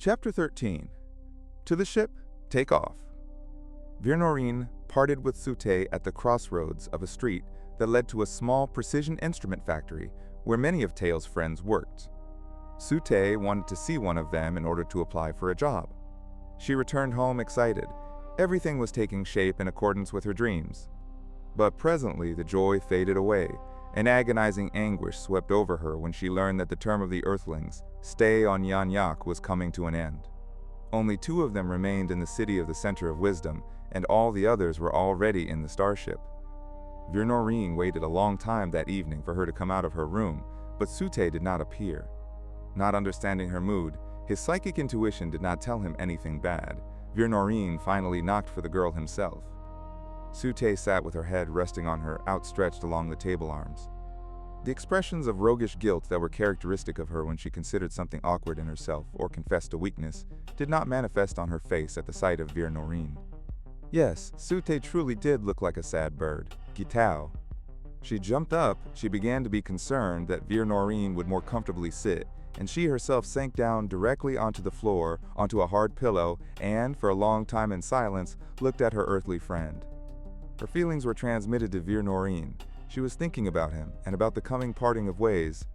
Chapter 13. To the ship, take off. Virnorine parted with Sute at the crossroads of a street that led to a small precision instrument factory where many of Tail's friends worked. Sute wanted to see one of them in order to apply for a job. She returned home excited. Everything was taking shape in accordance with her dreams. But presently the joy faded away. An agonizing anguish swept over her when she learned that the term of the Earthlings, stay on Yanyak, was coming to an end. Only 2 of them remained in the city of the Center of Wisdom, and all the others were already in the starship. Virnorine waited a long time that evening for her to come out of her room, but Sute did not appear. Not understanding her mood, his psychic intuition did not tell him anything bad. Virnorine finally knocked for the girl himself. Sute sat with her head resting on her, outstretched along the table arms. The expressions of roguish guilt that were characteristic of her when she considered something awkward in herself or confessed a weakness did not manifest on her face at the sight of Virnorine. Yes, Sute truly did look like a sad bird. Gitao. She jumped up, she began to be concerned that Virnorine would more comfortably sit, and she herself sank down directly onto the floor, onto a hard pillow, and, for a long time in silence, looked at her earthly friend. Her feelings were transmitted to Virnorine. She was thinking about him and about the coming parting of ways.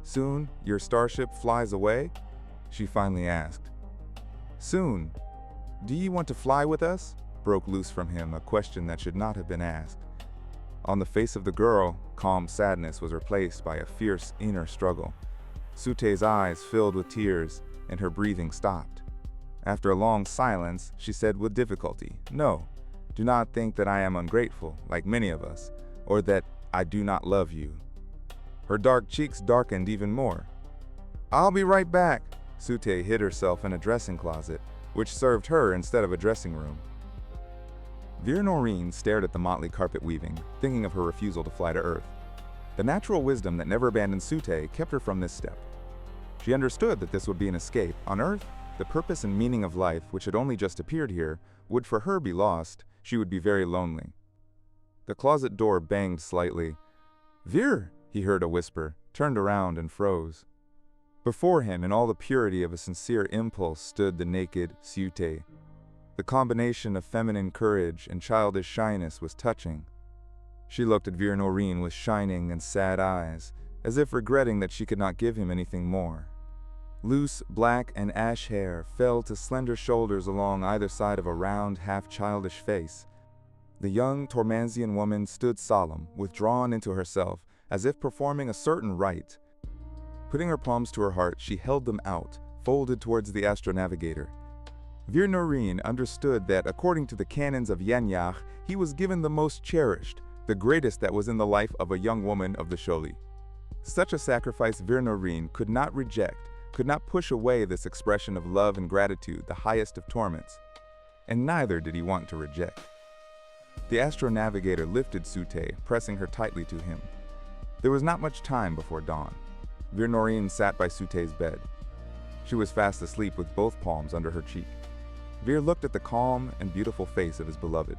"Soon, your starship flies away?" she finally asked. "Soon. Do you want to fly with us?" broke loose from him, a question that should not have been asked. On the face of the girl, calm sadness was replaced by a fierce inner struggle. Sute's eyes filled with tears, and her breathing stopped. After a long silence, she said with difficulty, "No. Do not think that I am ungrateful, like many of us, or that I do not love you." Her dark cheeks darkened even more. "I'll be right back." Sute hid herself in a dressing closet, which served her instead of a dressing room. Virnorine stared at the motley carpet weaving, thinking of her refusal to fly to Earth. The natural wisdom that never abandoned Sute kept her from this step. She understood that this would be an escape. On Earth, the purpose and meaning of life, which had only just appeared here, would for her be lost. She would be very lonely. The closet door banged slightly. "Vir!" he heard a whisper, turned around and froze. Before him, in all the purity of a sincere impulse, stood the naked Sute. The combination of feminine courage and childish shyness was touching. She looked at Virnorine with shining and sad eyes, as if regretting that she could not give him anything more. Loose, black and ash hair fell to slender shoulders along either side of a round, half-childish face. The young Tormancean woman stood solemn, withdrawn into herself, as if performing a certain rite. Putting her palms to her heart, she held them out, folded towards the astronavigator. Virnorine understood that, according to the canons of Yanyak, he was given the most cherished, the greatest that was in the life of a young woman of the Sholi. Such a sacrifice Virnorine could not reject, could not push away this expression of love and gratitude, the highest of torments. And neither did he want to reject. The astronavigator lifted Sute, pressing her tightly to him. There was not much time before dawn. Virnorine sat by Sute's bed. She was fast asleep with both palms under her cheek. Vir looked at the calm and beautiful face of his beloved.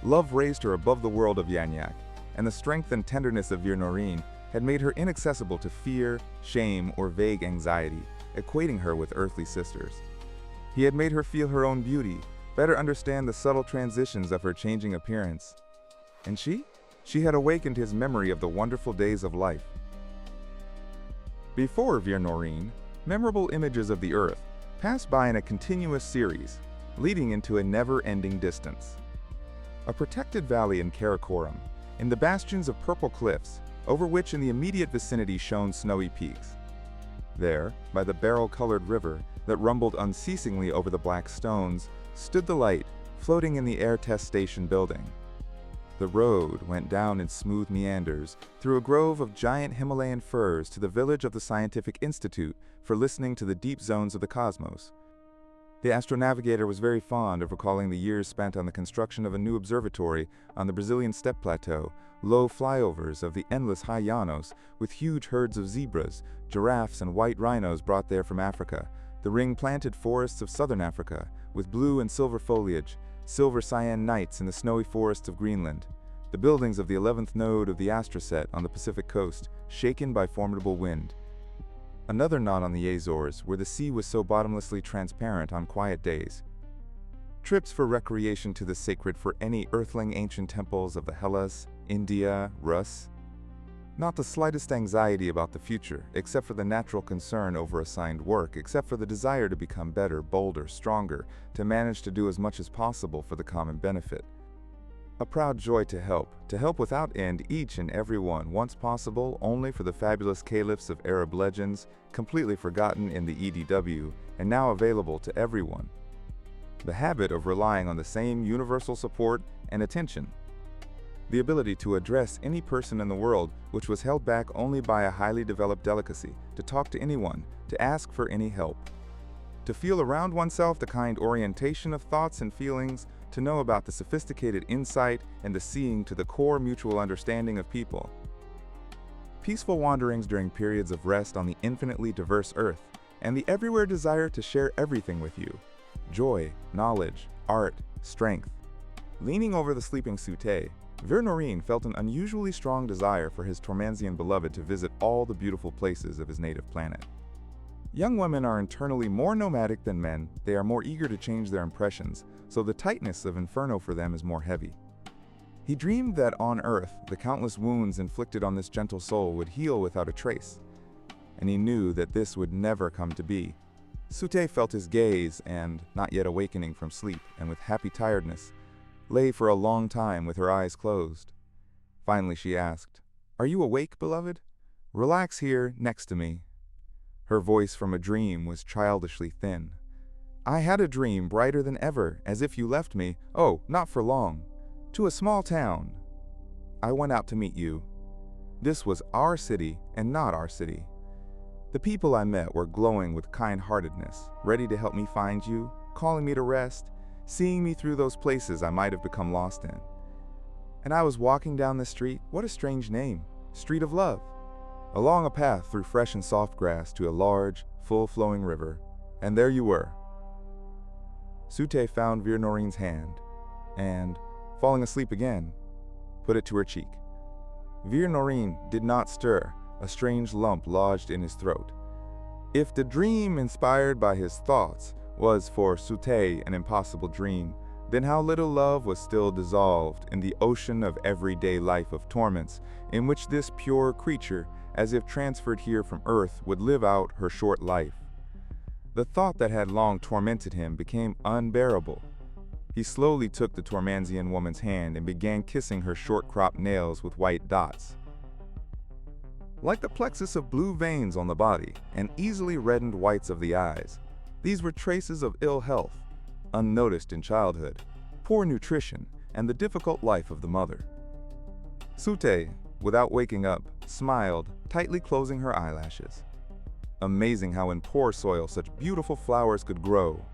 Love raised her above the world of Yanyak, and the strength and tenderness of Virnorine had made her inaccessible to fear, shame, or vague anxiety, equating her with earthly sisters. He had made her feel her own beauty, better understand the subtle transitions of her changing appearance. And she? She had awakened his memory of the wonderful days of life. Before Virnorine, memorable images of the Earth passed by in a continuous series, leading into a never-ending distance. A protected valley in Karakoram, in the bastions of purple cliffs, over which in the immediate vicinity shone snowy peaks. There, by the beryl-colored river that rumbled unceasingly over the black stones, stood the light, floating in the air test station building. The road went down in smooth meanders through a grove of giant Himalayan firs to the village of the Scientific Institute for listening to the deep zones of the cosmos. The astronavigator was very fond of recalling the years spent on the construction of a new observatory on the Brazilian steppe plateau, low flyovers of the endless high llanos, with huge herds of zebras, giraffes, and white rhinos brought there from Africa, the ring-planted forests of southern Africa, with blue and silver foliage, silver cyan nights in the snowy forests of Greenland, the buildings of the 11th node of the astroset on the Pacific coast, shaken by formidable wind. Another knot on the Azores, where the sea was so bottomlessly transparent on quiet days. Trips for recreation to the sacred for any earthling ancient temples of the Hellas, India, Rus. Not the slightest anxiety about the future, except for the natural concern over assigned work, except for the desire to become better, bolder, stronger, to manage to do as much as possible for the common benefit. A proud joy to help without end each and every one, once possible only for the fabulous caliphs of Arab legends, completely forgotten in the EDW, and now available to everyone. The habit of relying on the same universal support and attention. The ability to address any person in the world, which was held back only by a highly developed delicacy, to talk to anyone, to ask for any help. To feel around oneself the kind orientation of thoughts and feelings, to know about the sophisticated insight and the seeing to the core mutual understanding of people. Peaceful wanderings during periods of rest on the infinitely diverse earth, and the everywhere desire to share everything with you. Joy, knowledge, art, strength. Leaning over the sleeping Sute, Vernorin felt an unusually strong desire for his Tormansian beloved to visit all the beautiful places of his native planet. Young women are internally more nomadic than men, they are more eager to change their impressions, so the tightness of Inferno for them is more heavy. He dreamed that on Earth, the countless wounds inflicted on this gentle soul would heal without a trace, and he knew that this would never come to be. Sute felt his gaze and, not yet awakening from sleep and with happy tiredness, lay for a long time with her eyes closed. Finally she asked, "Are you awake, beloved? Relax here next to me." Her voice from a dream was childishly thin. "I had a dream brighter than ever, as if you left me, oh, not for long, to a small town. I went out to meet you. This was our city and not our city. The people I met were glowing with kind-heartedness, ready to help me find you, calling me to rest, seeing me through those places I might have become lost in. And I was walking down the street, what a strange name, Street of Love, along a path through fresh and soft grass to a large, full-flowing river, and there you were." Sute found Vernorin's hand, and, falling asleep again, put it to her cheek. Vernorin did not stir, a strange lump lodged in his throat. If the dream inspired by his thoughts was for Sute an impossible dream, then how little love was still dissolved in the ocean of everyday life of Tormance, in which this pure creature, as if transferred here from Earth, would live out her short life. The thought that had long tormented him became unbearable. He slowly took the Tormansian woman's hand and began kissing her short-cropped nails with white dots. Like the plexus of blue veins on the body and easily reddened whites of the eyes, these were traces of ill health, unnoticed in childhood, poor nutrition, and the difficult life of the mother. Sute, without waking up, smiled, tightly closing her eyelashes. Amazing how in poor soil such beautiful flowers could grow.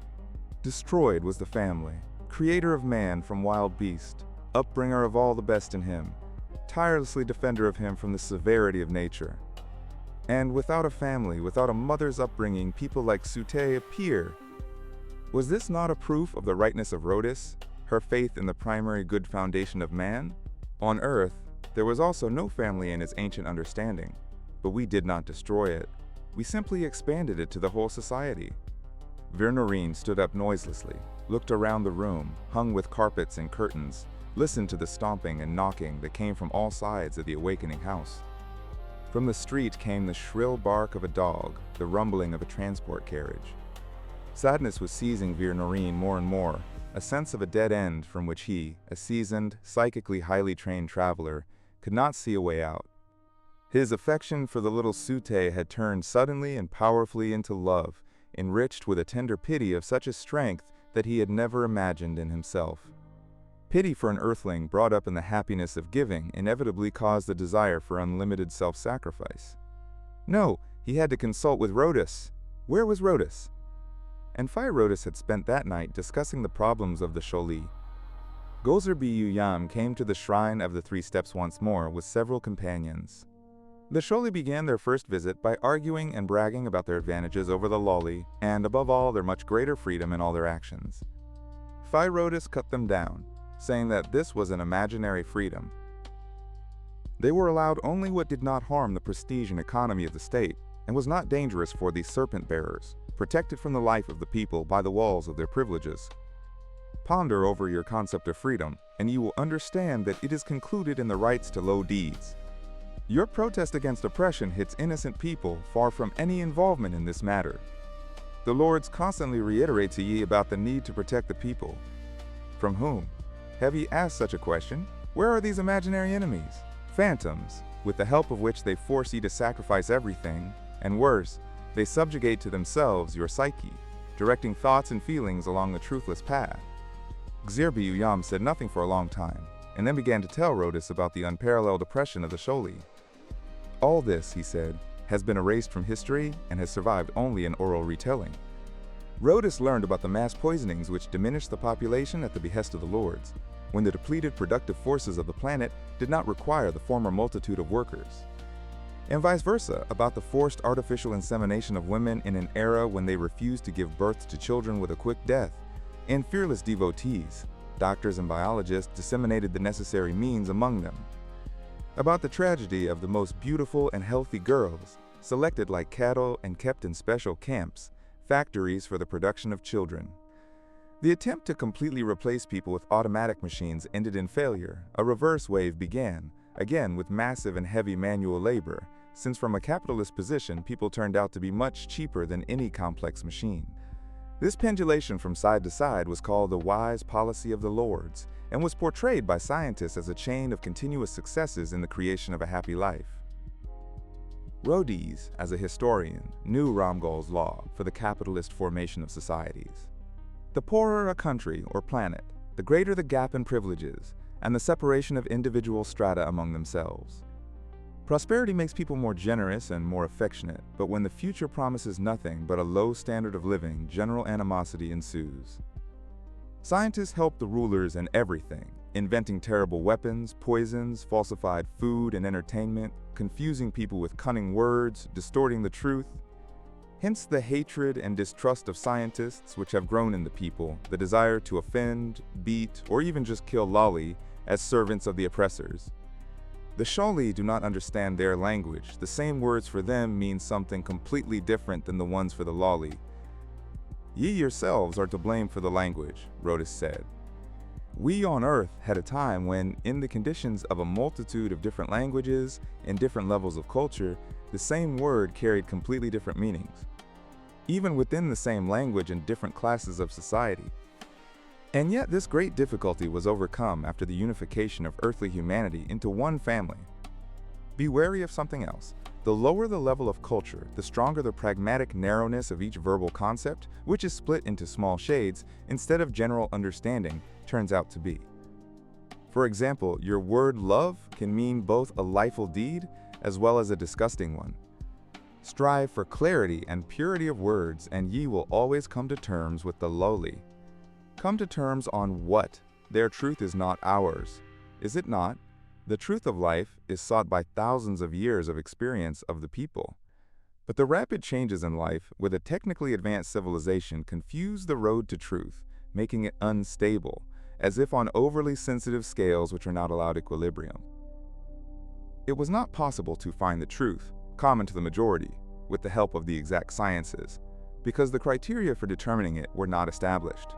Destroyed was the family, creator of man from wild beast, upbringer of all the best in him, tirelessly defender of him from the severity of nature. And without a family, without a mother's upbringing, people like Sute appear. Was this not a proof of the rightness of Rhodus, her faith in the primary good foundation of man? On Earth, there was also no family in its ancient understanding, but we did not destroy it. We simply expanded it to the whole society. Vernorin stood up noiselessly, looked around the room, hung with carpets and curtains, listened to the stomping and knocking that came from all sides of the awakening house. From the street came the shrill bark of a dog, the rumbling of a transport carriage. Sadness was seizing Vernorin more and more, a sense of a dead end from which he, a seasoned, psychically highly trained traveler, could not see a way out. His affection for the little Sute had turned suddenly and powerfully into love, enriched with a tender pity of such a strength that he had never imagined in himself. Pity for an earthling brought up in the happiness of giving inevitably caused the desire for unlimited self-sacrifice. No, he had to consult with Rhodus. Where was Rhodus? And Rhodus had spent that night discussing the problems of the Sholi. Gozer Biyuyam came to the Shrine of the Three Steps once more with several companions. The Sholi began their first visit by arguing and bragging about their advantages over the Loli, and above all, their much greater freedom in all their actions. Rhodus cut them down, saying that this was an imaginary freedom. They were allowed only what did not harm the prestige and economy of the state, and was not dangerous for the serpent-bearers, protected from the life of the people by the walls of their privileges. Ponder over your concept of freedom, and you will understand that it is concluded in the rights to low deeds. Your protest against oppression hits innocent people far from any involvement in this matter. The Lords constantly reiterate to ye about the need to protect the people. From whom? Have ye asked such a question? Where are these imaginary enemies? Phantoms, with the help of which they force ye to sacrifice everything, and worse, they subjugate to themselves your psyche, directing thoughts and feelings along the truthless path. Xirbi said nothing for a long time, and then began to tell Rhodus about the unparalleled oppression of the Sholi. All this, he said, has been erased from history and has survived only in oral retelling. Rhodus learned about the mass poisonings which diminished the population at the behest of the Lords, when the depleted productive forces of the planet did not require the former multitude of workers. And vice versa, about the forced artificial insemination of women in an era when they refused to give birth to children with a quick death, and fearless devotees, doctors and biologists, disseminated the necessary means among them. About the tragedy of the most beautiful and healthy girls, selected like cattle and kept in special camps, factories for the production of children. The attempt to completely replace people with automatic machines ended in failure. A reverse wave began, again with massive and heavy manual labor, since from a capitalist position people turned out to be much cheaper than any complex machine. This pendulation from side to side was called the wise policy of the Lords, and was portrayed by scientists as a chain of continuous successes in the creation of a happy life. Rhodus, as a historian, knew Ramgol's law for the capitalist formation of societies. The poorer a country or planet, the greater the gap in privileges, and the separation of individual strata among themselves. Prosperity makes people more generous and more affectionate, but when the future promises nothing but a low standard of living, general animosity ensues. Scientists help the rulers in everything, inventing terrible weapons, poisons, falsified food and entertainment, confusing people with cunning words, distorting the truth. Hence the hatred and distrust of scientists which have grown in the people, the desire to offend, beat, or even just kill Lolly as servants of the oppressors. The Sholi do not understand their language. The same words for them mean something completely different than the ones for the Lolly. Ye yourselves are to blame for the language, Rhodus said. We on Earth had a time when, in the conditions of a multitude of different languages and different levels of culture, the same word carried completely different meanings, even within the same language and different classes of society. And yet this great difficulty was overcome after the unification of earthly humanity into one family. Be wary of something else. The lower the level of culture, the stronger the pragmatic narrowness of each verbal concept, which is split into small shades instead of general understanding, turns out to be. For example, your word love can mean both a lifeful deed as well as a disgusting one. Strive for clarity and purity of words, and ye will always come to terms with the lowly. Come to terms on what? Their truth is not ours, is it not? The truth of life is sought by thousands of years of experience of the people. But the rapid changes in life with a technically advanced civilization confuse the road to truth, making it unstable, as if on overly sensitive scales which are not allowed equilibrium. It was not possible to find the truth, common to the majority, with the help of the exact sciences, because the criteria for determining it were not established.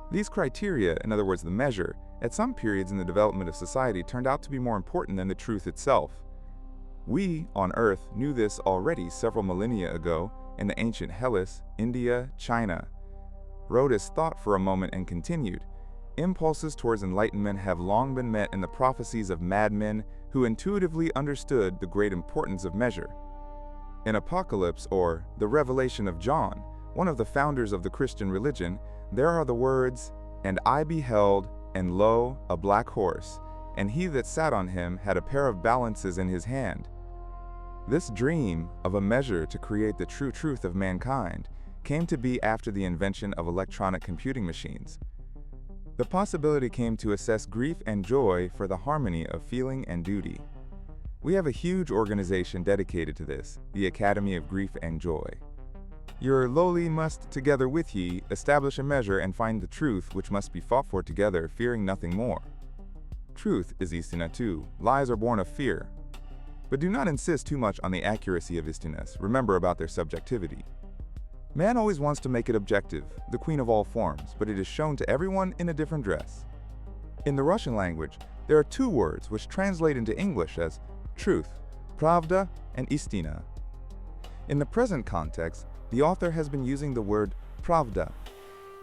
These criteria, in other words the measure, at some periods in the development of society turned out to be more important than the truth itself. We, on Earth, knew this already several millennia ago in the ancient Hellas, India, China. Rhodus thought for a moment and continued, impulses towards enlightenment have long been met in the prophecies of madmen who intuitively understood the great importance of measure. In Apocalypse, or the Revelation of John, one of the founders of the Christian religion, there are the words, "And I beheld, and lo, a black horse, and he that sat on him had a pair of balances in his hand." This dream of a measure to create the true truth of mankind came to be after the invention of electronic computing machines. The possibility came to assess grief and joy for the harmony of feeling and duty. We have a huge organization dedicated to this, the Academy of Grief and Joy. Your lowly must, together with ye, establish a measure and find the truth which must be fought for together, fearing nothing more. Truth is istina too. Lies are born of fear. But do not insist too much on the accuracy of istiness. Remember about their subjectivity. Man always wants to make it objective, the queen of all forms, but it is shown to everyone in a different dress. In the Russian language, there are two words which translate into English as truth, pravda and istina. In the present context, the author has been using the word pravda.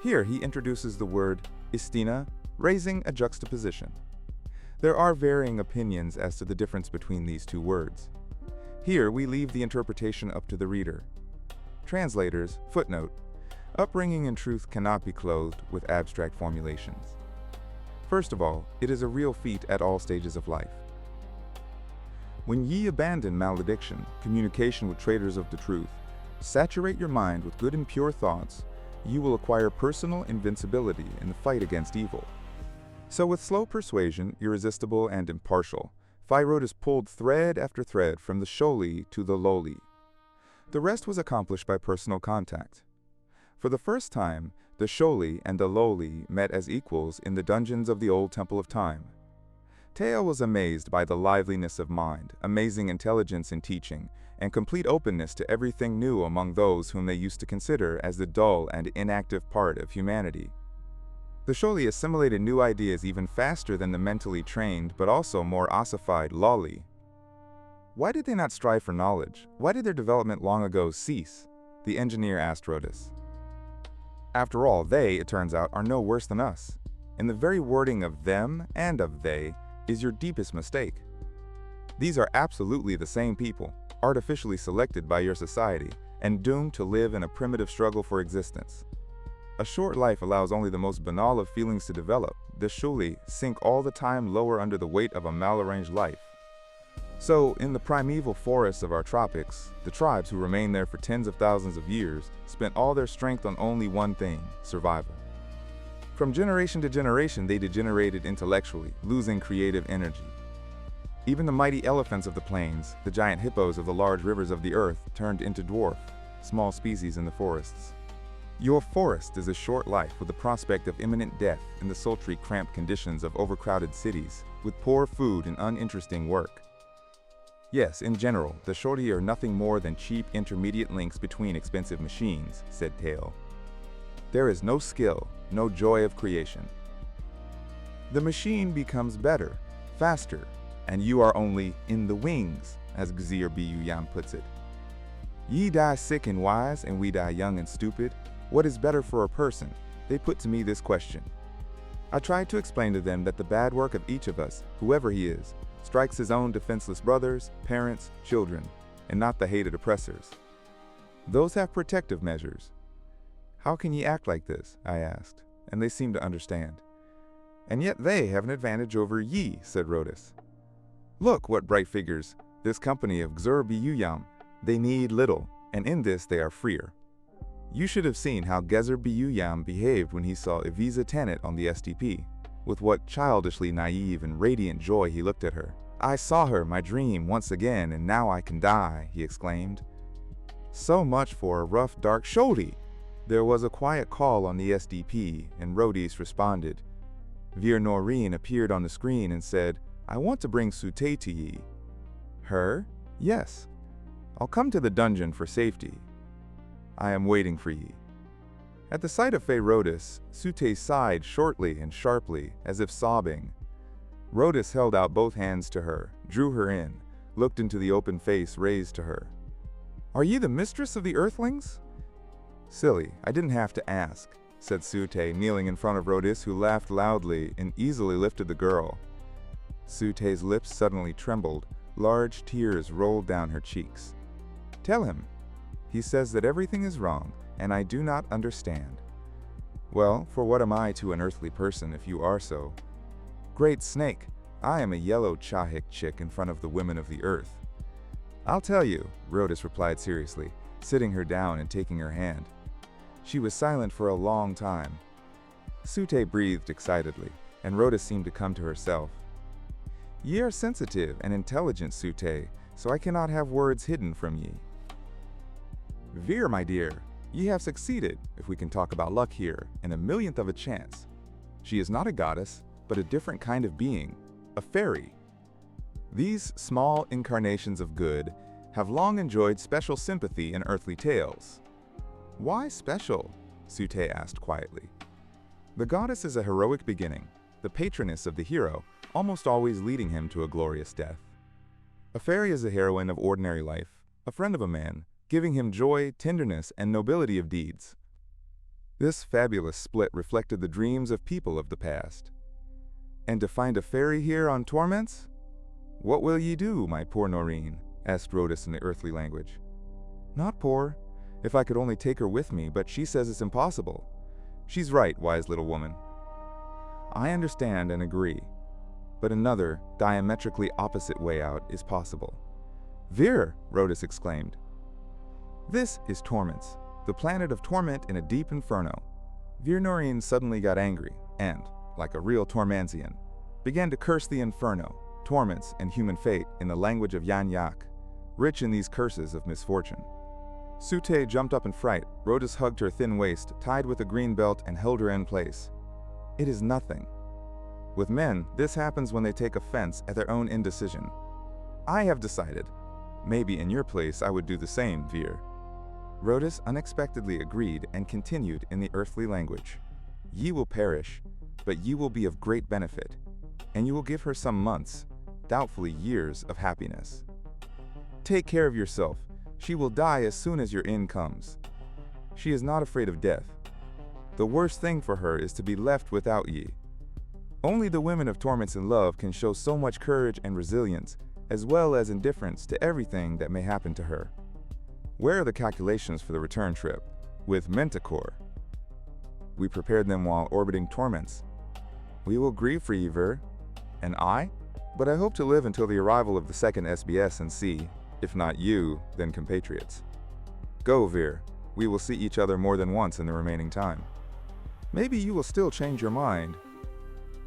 Here he introduces the word istina, raising a juxtaposition. There are varying opinions as to the difference between these two words. Here we leave the interpretation up to the reader. Translators, footnote, upbringing in truth cannot be clothed with abstract formulations. First of all, it is a real feat at all stages of life. When ye abandon malediction, communication with traitors of the truth, saturate your mind with good and pure thoughts, you will acquire personal invincibility in the fight against evil. So with slow persuasion, irresistible and impartial, Phirotas pulled thread after thread from the Sholi to the Loli. The rest was accomplished by personal contact. For the first time, the Sholi and the Loli met as equals in the dungeons of the old Temple of Time. Teo was amazed by the liveliness of mind, amazing intelligence in teaching, and complete openness to everything new among those whom they used to consider as the dull and inactive part of humanity. The Sholi assimilated new ideas even faster than the mentally trained but also more ossified Loli. Why did they not strive for knowledge? Why did their development long ago cease? The engineer asked Rhodas. After all, they, it turns out, are no worse than us. In the very wording of them and of they is your deepest mistake. These are absolutely the same people, artificially selected by your society, and doomed to live in a primitive struggle for existence. A short life allows only the most banal of feelings to develop. The Shuli sink all the time lower under the weight of a mal-arranged life. So, in the primeval forests of our tropics, the tribes who remained there for tens of thousands of years spent all their strength on only one thing: survival. From generation to generation, they degenerated intellectually, losing creative energy. Even the mighty elephants of the plains, the giant hippos of the large rivers of the earth, turned into dwarf, small species in the forests. Your forest is a short life with the prospect of imminent death in the sultry, cramped conditions of overcrowded cities, with poor food and uninteresting work. Yes, in general, the Shorty are nothing more than cheap intermediate links between expensive machines, said Tail. There is no skill, no joy of creation. The machine becomes better, faster, and you are only in the wings, as Gzir Biyuyam puts it. Ye die sick and wise, and we die young and stupid. What is better for a person? They put to me this question. I tried to explain to them that the bad work of each of us, whoever he is, strikes his own defenseless brothers, parents, children, and not the hated oppressors. Those have protective measures. How can ye act like this? I asked, and they seemed to understand. And yet they have an advantage over ye, said Rhodas. Look what bright figures, this company of Gzur Biyuyam. They need little, and in this they are freer. You should have seen how Gezer Biyuyam behaved when he saw Iviza Tanit on the STP. With what childishly naive and radiant joy he looked at her. I saw her, my dream, once again, and now I can die, he exclaimed. So much for a rough, dark Shodi. There was a quiet call on the SDP, and Rhodis responded. Vir Noreen appeared on the screen and said, I want to bring Sute to ye. Her? Yes. I'll come to the dungeon for safety. I am waiting for ye. At the sight of Rhodis, Sute sighed shortly and sharply, as if sobbing. Rhodis held out both hands to her, drew her in, looked into the open face raised to her. Are ye the mistress of the earthlings? Silly, I didn't have to ask, said Sute, kneeling in front of Rhodis, who laughed loudly and easily lifted the girl. Sute's lips suddenly trembled, large tears rolled down her cheeks. Tell him. He says that everything is wrong, and I do not understand. Well, for what am I to an earthly person if you are so? Great snake, I am a yellow Chahik chick in front of the women of the earth. I'll tell you, Rhodis replied seriously, sitting her down and taking her hand. She was silent for a long time. Sute breathed excitedly, and Rhodis seemed to come to herself. Ye are sensitive and intelligent, Sute, so I cannot have words hidden from ye. Vir, my dear, ye have succeeded, if we can talk about luck here, in a millionth of a chance. She is not a goddess, but a different kind of being, a fairy. These small incarnations of good have long enjoyed special sympathy in earthly tales. Why special? Sute asked quietly. The goddess is a heroic beginning, the patroness of the hero, almost always leading him to a glorious death. A fairy is a heroine of ordinary life, a friend of a man, giving him joy, tenderness, and nobility of deeds. This fabulous split reflected the dreams of people of the past. And to find a fairy here on Tormance? What will ye do, my poor Noreen? Asked Rhodas in the earthly language. Not poor. If I could only take her with me, but she says it's impossible. She's right, wise little woman. I understand and agree, but another, diametrically opposite way out is possible. Vir, Rhodas exclaimed. This is Tormance, the planet of torment in a deep inferno. Vir Noreen suddenly got angry and, like a real Tormansian, began to curse the inferno, torments, and human fate in the language of Yan-Yak, rich in these curses of misfortune. Sute jumped up in fright. Rhodas hugged her thin waist, tied with a green belt, and held her in place. It is nothing. With men, this happens when they take offense at their own indecision. I have decided. Maybe in your place I would do the same, Vir. Rhodas unexpectedly agreed and continued in the earthly language. Ye will perish, but ye will be of great benefit, and you will give her some months, doubtfully years, of happiness. Take care of yourself. She will die as soon as your end comes. She is not afraid of death. The worst thing for her is to be left without ye. Only the women of Tormance in love can show so much courage and resilience, as well as indifference to everything that may happen to her. Where are the calculations for the return trip? With Mentacore. We prepared them while orbiting Tormance. We will grieve for ye, Vir. And I? But I hope to live until the arrival of the second SBS and see, if not you, then compatriots. Go, Vir. We will see each other more than once in the remaining time. Maybe you will still change your mind.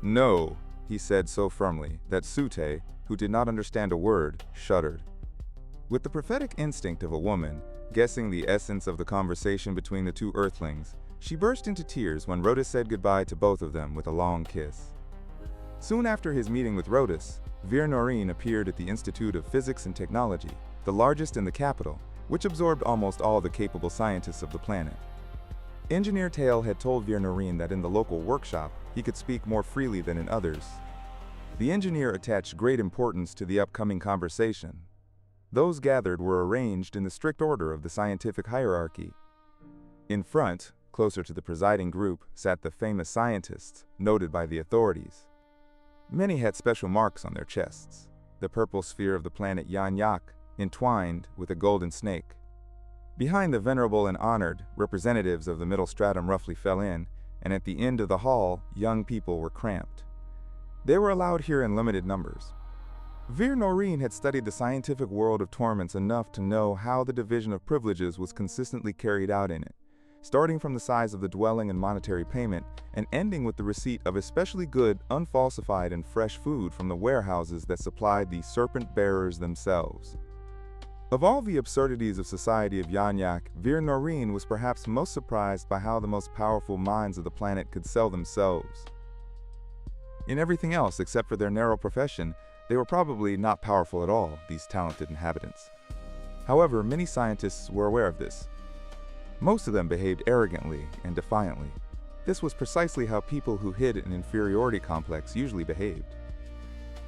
No, he said so firmly that Sute, who did not understand a word, shuddered. With the prophetic instinct of a woman, guessing the essence of the conversation between the two earthlings, she burst into tears when Rhodas said goodbye to both of them with a long kiss. Soon after his meeting with Rhodas, Vir Noreen appeared at the Institute of Physics and Technology, the largest in the capital, which absorbed almost all the capable scientists of the planet. Engineer Tail had told Vir Noreen that in the local workshop, he could speak more freely than in others. The engineer attached great importance to the upcoming conversation. Those gathered were arranged in the strict order of the scientific hierarchy. In front, closer to the presiding group, sat the famous scientists, noted by the authorities. Many had special marks on their chests, the purple sphere of the planet Yan-Yak, entwined with a golden snake. Behind the venerable and honored, representatives of the middle stratum roughly fell in, and at the end of the hall, young people were cramped. They were allowed here in limited numbers. Vir Noreen had studied the scientific world of Tormance enough to know how the division of privileges was consistently carried out in it, starting from the size of the dwelling and monetary payment, and ending with the receipt of especially good, unfalsified, and fresh food from the warehouses that supplied the serpent bearers themselves. Of all the absurdities of society of Yan-Yak, Vir Noreen was perhaps most surprised by how the most powerful minds of the planet could sell themselves. In everything else except for their narrow profession, they were probably not powerful at all, these talented inhabitants. However, many scientists were aware of this. Most of them behaved arrogantly and defiantly. This was precisely how people who hid an inferiority complex usually behaved.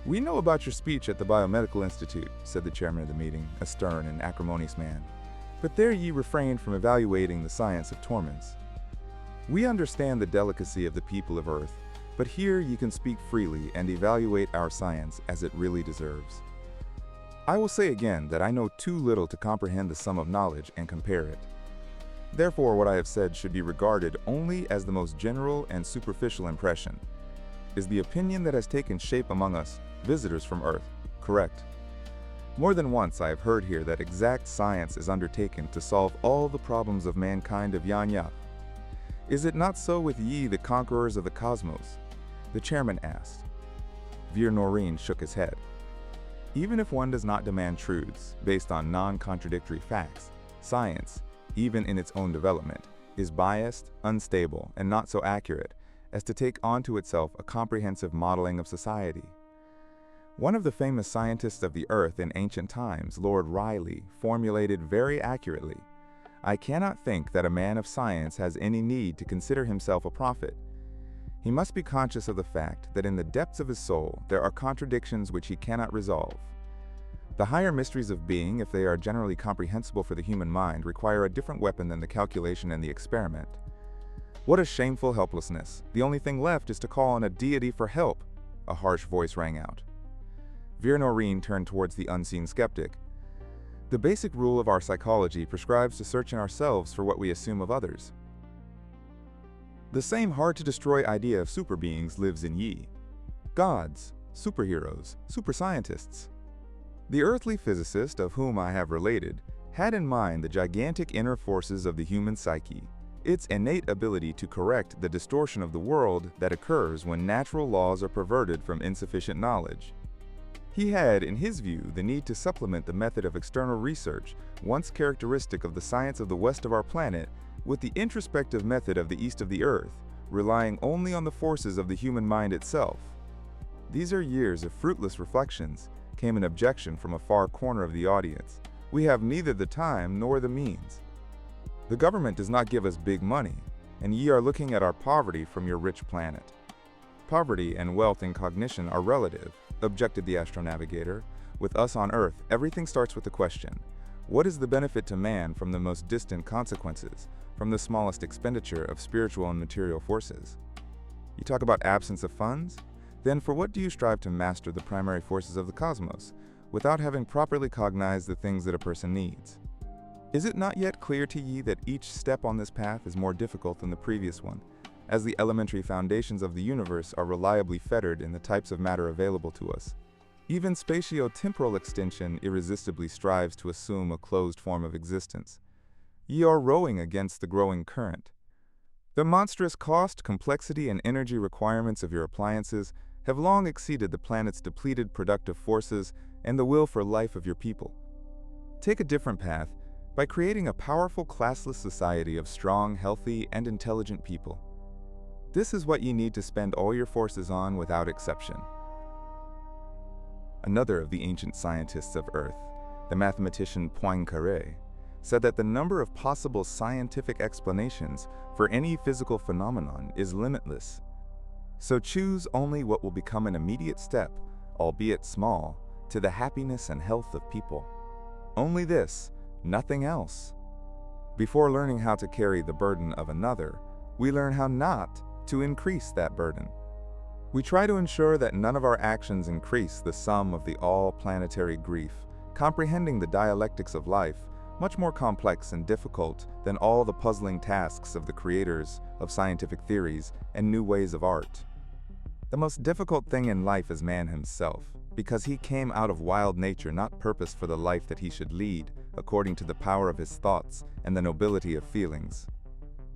We know about your speech at the Biomedical Institute, said the chairman of the meeting, a stern and acrimonious man. But there ye refrained from evaluating the science of Tormance. We understand the delicacy of the people of Earth, but here ye can speak freely and evaluate our science as it really deserves. I will say again that I know too little to comprehend the sum of knowledge and compare it. Therefore, what I have said should be regarded only as the most general and superficial impression. Is the opinion that has taken shape among us, visitors from Earth, correct? More than once I have heard here that exact science is undertaken to solve all the problems of mankind of Yan-Yak. Is it not so with ye, the conquerors of the cosmos? The chairman asked. Vir Noreen shook his head. Even if one does not demand truths based on non-contradictory facts, science, even in its own development, is biased, unstable, and not so accurate as to take onto itself a comprehensive modeling of society. One of the famous scientists of the Earth in ancient times, Lord Rayleigh, formulated very accurately, "I cannot think that a man of science has any need to consider himself a prophet. He must be conscious of the fact that in the depths of his soul there are contradictions which he cannot resolve. The higher mysteries of being, if they are generally comprehensible for the human mind, require a different weapon than the calculation and the experiment." "What a shameful helplessness! The only thing left is to call on a deity for help," a harsh voice rang out. Viernorine turned towards the unseen skeptic. "The basic rule of our psychology prescribes to search in ourselves for what we assume of others. The same hard-to-destroy idea of superbeings lives in ye. Gods, superheroes, superscientists. The earthly physicist of whom I have related had in mind the gigantic inner forces of the human psyche, its innate ability to correct the distortion of the world that occurs when natural laws are perverted from insufficient knowledge. He had, in his view, the need to supplement the method of external research, once characteristic of the science of the west of our planet, with the introspective method of the east of the earth, relying only on the forces of the human mind itself. These are years of fruitless reflections," came an objection from a far corner of the audience. "We have neither the time nor the means. The government does not give us big money, and ye are looking at our poverty from your rich planet." "Poverty and wealth in cognition are relative," objected the astronavigator. "With us on Earth, everything starts with the question, what is the benefit to man from the most distant consequences, from the smallest expenditure of spiritual and material forces? You talk about absence of funds? Then for what do you strive to master the primary forces of the cosmos, without having properly cognized the things that a person needs? Is it not yet clear to ye that each step on this path is more difficult than the previous one, as the elementary foundations of the universe are reliably fettered in the types of matter available to us? Even spatio-temporal extension irresistibly strives to assume a closed form of existence. Ye are rowing against the growing current. The monstrous cost, complexity, and energy requirements of your appliances have long exceeded the planet's depleted productive forces and the will for life of your people. Take a different path by creating a powerful classless society of strong, healthy, and intelligent people. This is what ye need to spend all your forces on without exception." Another of the ancient scientists of Earth, the mathematician Poincaré, said that the number of possible scientific explanations for any physical phenomenon is limitless. So choose only what will become an immediate step, albeit small, to the happiness and health of people. Only this, nothing else. Before learning how to carry the burden of another, we learn how not to increase that burden. We try to ensure that none of our actions increase the sum of the all-planetary grief, comprehending the dialectics of life, much more complex and difficult than all the puzzling tasks of the creators of scientific theories and new ways of art. The most difficult thing in life is man himself, because he came out of wild nature not purposed for the life that he should lead, according to the power of his thoughts and the nobility of feelings.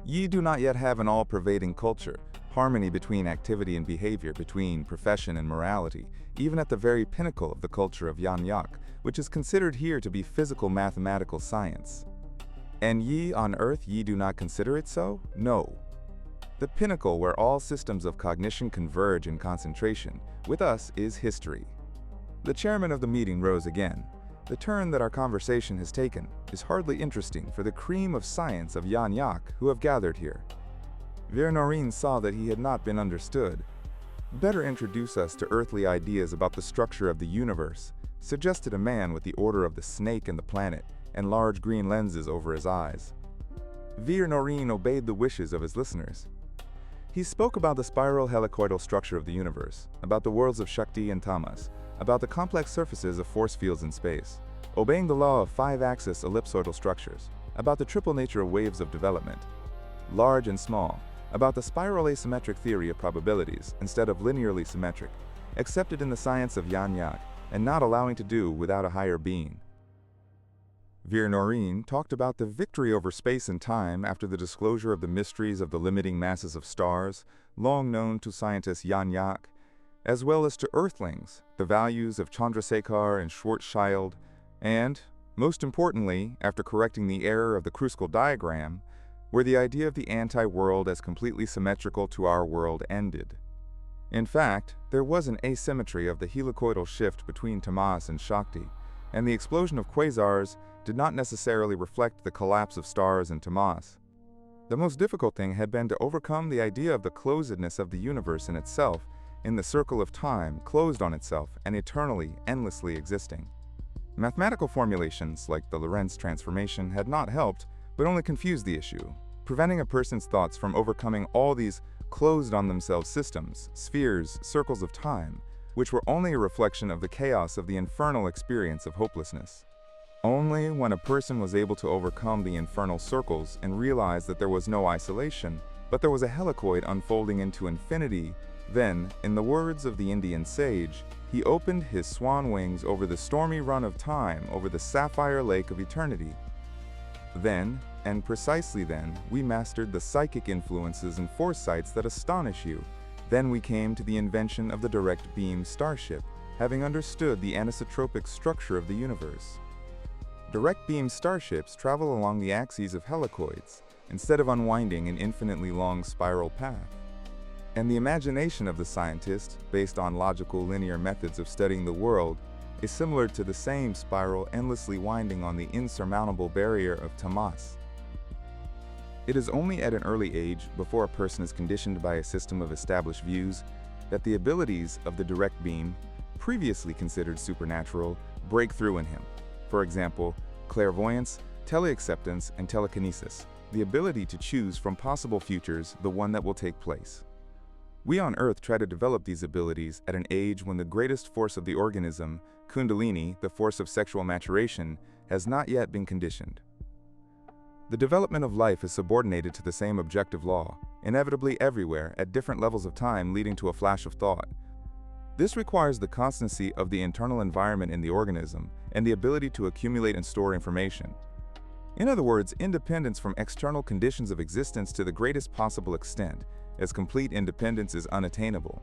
Ye do not yet have an all-pervading culture, harmony between activity and behavior, between profession and morality, even at the very pinnacle of the culture of Yan-Yak, which is considered here to be physical mathematical science. And ye on Earth, ye do not consider it so? No. The pinnacle where all systems of cognition converge in concentration, with us, is history. The chairman of the meeting rose again. The turn that our conversation has taken is hardly interesting for the cream of science of Yan-Yak who have gathered here. Viernorine saw that he had not been understood. Better introduce us to earthly ideas about the structure of the universe, suggested a man with the order of the snake and the planet, and large green lenses over his eyes. Viernorine obeyed the wishes of his listeners. He spoke about the spiral helicoidal structure of the universe, about the worlds of Shakti and Tamas, about the complex surfaces of force fields in space, obeying the law of 5-axis ellipsoidal structures, about the triple nature of waves of development, large and small, about the spiral asymmetric theory of probabilities instead of linearly symmetric, accepted in the science of Yan-Yak, and not allowing to do without a higher being. Viernorine talked about the victory over space and time after the disclosure of the mysteries of the limiting masses of stars, long known to scientist Yan-Yak, as well as to Earthlings, the values of Chandrasekhar and Schwarzschild, and, most importantly, after correcting the error of the Kruskal diagram, where the idea of the anti-world as completely symmetrical to our world ended. In fact, there was an asymmetry of the helicoidal shift between Tormance and Shakti, and the explosion of quasars did not necessarily reflect the collapse of stars in Tormance. The most difficult thing had been to overcome the idea of the closedness of the universe in itself, in the circle of time, closed on itself and eternally, endlessly existing. Mathematical formulations, like the Lorentz transformation, had not helped, but only confused the issue, preventing a person's thoughts from overcoming all these closed-on-themselves systems, spheres, circles of time, which were only a reflection of the chaos of the infernal experience of hopelessness. Only when a person was able to overcome the infernal circles and realize that there was no isolation, but there was a helicoid unfolding into infinity, then, in the words of the Indian sage, he opened his swan wings over the stormy run of time, over the sapphire lake of eternity. Then, and precisely then, we mastered the psychic influences and foresights that astonish you. Then we came to the invention of the direct beam starship, having understood the anisotropic structure of the universe. Direct beam starships travel along the axes of helicoids, instead of unwinding an infinitely long spiral path. And the imagination of the scientist, based on logical linear methods of studying the world, is similar to the same spiral endlessly winding on the insurmountable barrier of Tormance. It is only at an early age, before a person is conditioned by a system of established views, that the abilities of the direct beam, previously considered supernatural, break through in him. For example, clairvoyance, teleacceptance, and telekinesis, the ability to choose from possible futures the one that will take place. We on Earth try to develop these abilities at an age when the greatest force of the organism, Kundalini, the force of sexual maturation, has not yet been conditioned. The development of life is subordinated to the same objective law, inevitably everywhere at different levels of time, leading to a flash of thought. This requires the constancy of the internal environment in the organism and the ability to accumulate and store information. In other words, independence from external conditions of existence to the greatest possible extent, as complete independence is unattainable.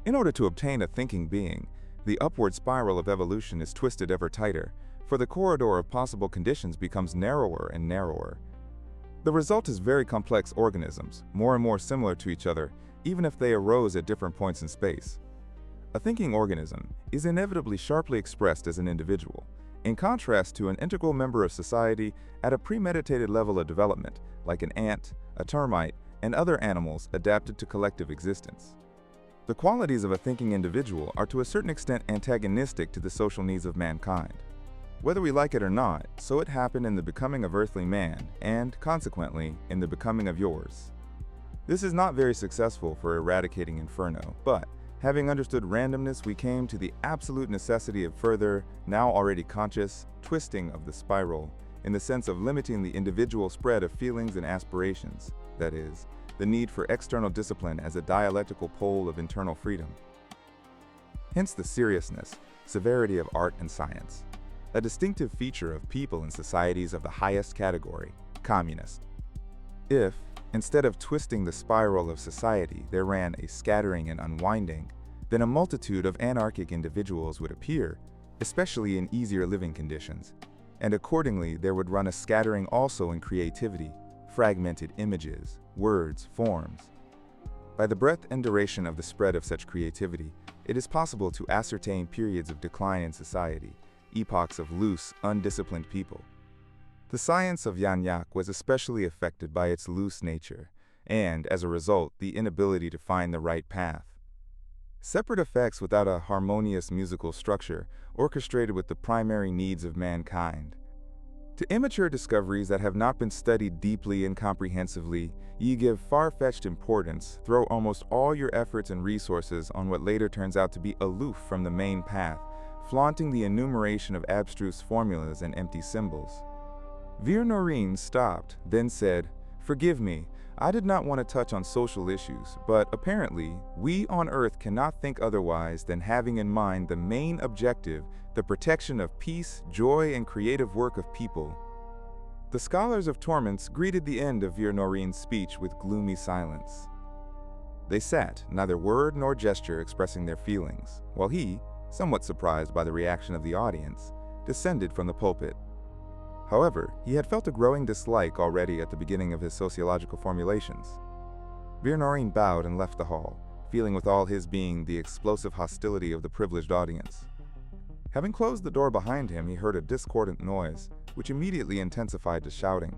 In order to obtain a thinking being, the upward spiral of evolution is twisted ever tighter, for the corridor of possible conditions becomes narrower and narrower. The result is very complex organisms, more and more similar to each other, even if they arose at different points in space. A thinking organism is inevitably sharply expressed as an individual, in contrast to an integral member of society at a premeditated level of development, like an ant, a termite, and other animals adapted to collective existence. The qualities of a thinking individual are to a certain extent antagonistic to the social needs of mankind. Whether we like it or not, so it happened in the becoming of earthly man, and, consequently, in the becoming of yours. This is not very successful for eradicating Inferno, but, having understood randomness, we came to the absolute necessity of further, now already conscious, twisting of the spiral, in the sense of limiting the individual spread of feelings and aspirations, that is, the need for external discipline as a dialectical pole of internal freedom. Hence the seriousness, severity of art and science, a distinctive feature of people in societies of the highest category, communist. If, instead of twisting the spiral of society, there ran a scattering and unwinding, then a multitude of anarchic individuals would appear, especially in easier living conditions, and accordingly there would run a scattering also in creativity, fragmented images, words, forms. By the breadth and duration of the spread of such creativity, it is possible to ascertain periods of decline in society, epochs of loose, undisciplined people. The science of Yanyak was especially affected by its loose nature, and, as a result, the inability to find the right path. Separate effects without a harmonious musical structure, orchestrated with the primary needs of mankind. To immature discoveries that have not been studied deeply and comprehensively, ye give far-fetched importance, throw almost all your efforts and resources on what later turns out to be aloof from the main path, flaunting the enumeration of abstruse formulas and empty symbols. Vir Noreen stopped, then said, "Forgive me, I did not want to touch on social issues, but apparently, we on Earth cannot think otherwise than having in mind the main objective, the protection of peace, joy, and creative work of people." The scholars of Tormance greeted the end of Vir Noreen's speech with gloomy silence. They sat, neither word nor gesture expressing their feelings, while he, somewhat surprised by the reaction of the audience, descended from the pulpit. However, he had felt a growing dislike already at the beginning of his sociological formulations. Vir Noreen bowed and left the hall, feeling with all his being the explosive hostility of the privileged audience. Having closed the door behind him, he heard a discordant noise, which immediately intensified to shouting.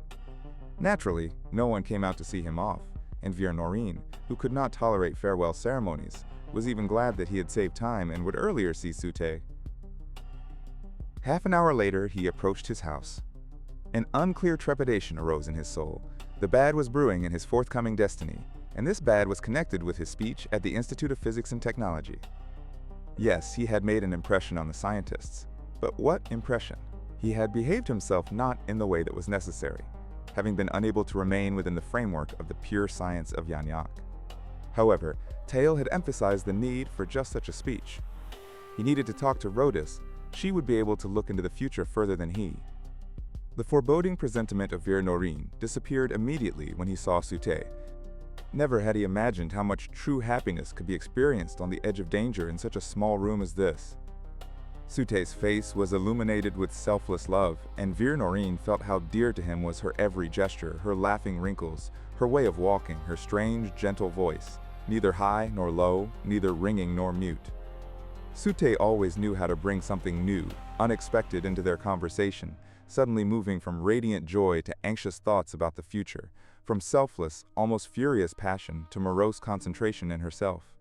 Naturally, no one came out to see him off, and Noreen, who could not tolerate farewell ceremonies, was even glad that he had saved time and would earlier see Sute. Half an hour later, he approached his house. An unclear trepidation arose in his soul. The bad was brewing in his forthcoming destiny, and this bad was connected with his speech at the Institute of Physics and Technology. Yes, he had made an impression on the scientists, but what impression? He had behaved himself not in the way that was necessary, having been unable to remain within the framework of the pure science of Yanyak. However, Tail had emphasized the need for just such a speech. He needed to talk to Rhodus. She would be able to look into the future further than he. The foreboding presentiment of Noreen disappeared immediately when he saw Sute. Never had he imagined how much true happiness could be experienced on the edge of danger in such a small room as this. Sute's face was illuminated with selfless love, and Noreen felt how dear to him was her every gesture, her laughing wrinkles, her way of walking, her strange, gentle voice, neither high nor low, neither ringing nor mute. Sute always knew how to bring something new, unexpected into their conversation, suddenly moving from radiant joy to anxious thoughts about the future, from selfless, almost furious passion to morose concentration in herself.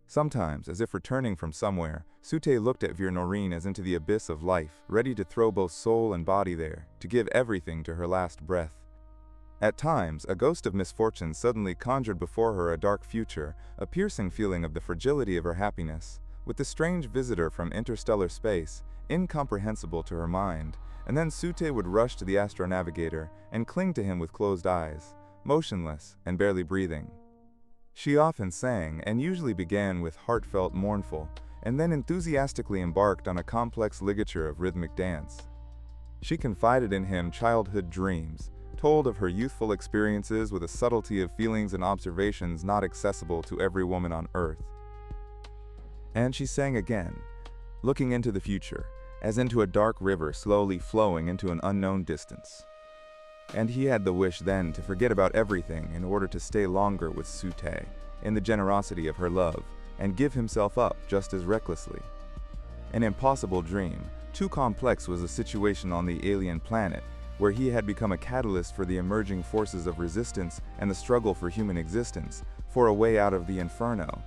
Sometimes, as if returning from somewhere, Sute looked at Noreen as into the abyss of life, ready to throw both soul and body there, to give everything to her last breath. At times, a ghost of misfortune suddenly conjured before her a dark future, a piercing feeling of the fragility of her happiness, with the strange visitor from interstellar space, incomprehensible to her mind, and then Sute would rush to the astronavigator and cling to him with closed eyes, motionless and barely breathing. She often sang, and usually began with heartfelt mournful, and then enthusiastically embarked on a complex ligature of rhythmic dance. She confided in him childhood dreams, told of her youthful experiences with a subtlety of feelings and observations not accessible to every woman on Earth. And she sang again, looking into the future, as into a dark river slowly flowing into an unknown distance. And he had the wish then to forget about everything in order to stay longer with Sute, in the generosity of her love, and give himself up just as recklessly. An impossible dream, too complex was the situation on the alien planet, where he had become a catalyst for the emerging forces of resistance and the struggle for human existence, for a way out of the inferno.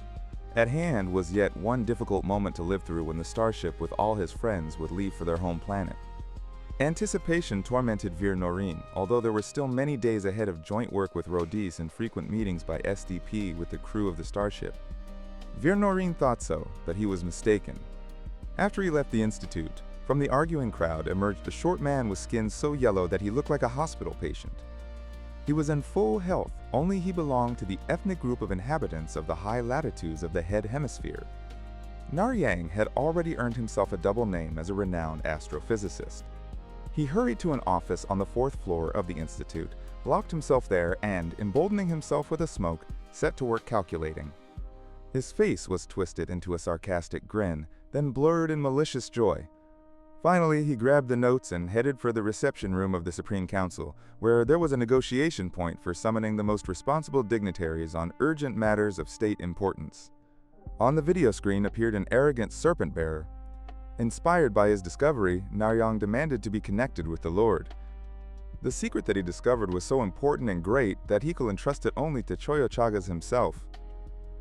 At hand was yet one difficult moment to live through when the starship with all his friends would leave for their home planet. Anticipation tormented Noreen, although there were still many days ahead of joint work with Rhodus and frequent meetings by SDP with the crew of the starship. Noreen thought so, but he was mistaken. After he left the institute, from the arguing crowd emerged a short man with skin so yellow that he looked like a hospital patient. He was in full health, only he belonged to the ethnic group of inhabitants of the high latitudes of the head hemisphere. Naryang had already earned himself a double name as a renowned astrophysicist. He hurried to an office on the 4th floor of the institute, locked himself there, and, emboldening himself with a smoke, set to work calculating. His face was twisted into a sarcastic grin, then blurred in malicious joy. Finally, he grabbed the notes and headed for the reception room of the Supreme Council, where there was a negotiation point for summoning the most responsible dignitaries on urgent matters of state importance. On the video screen appeared an arrogant serpent bearer. Inspired by his discovery, Naryang demanded to be connected with the Lord. The secret that he discovered was so important and great that he could entrust it only to Choyochagas himself.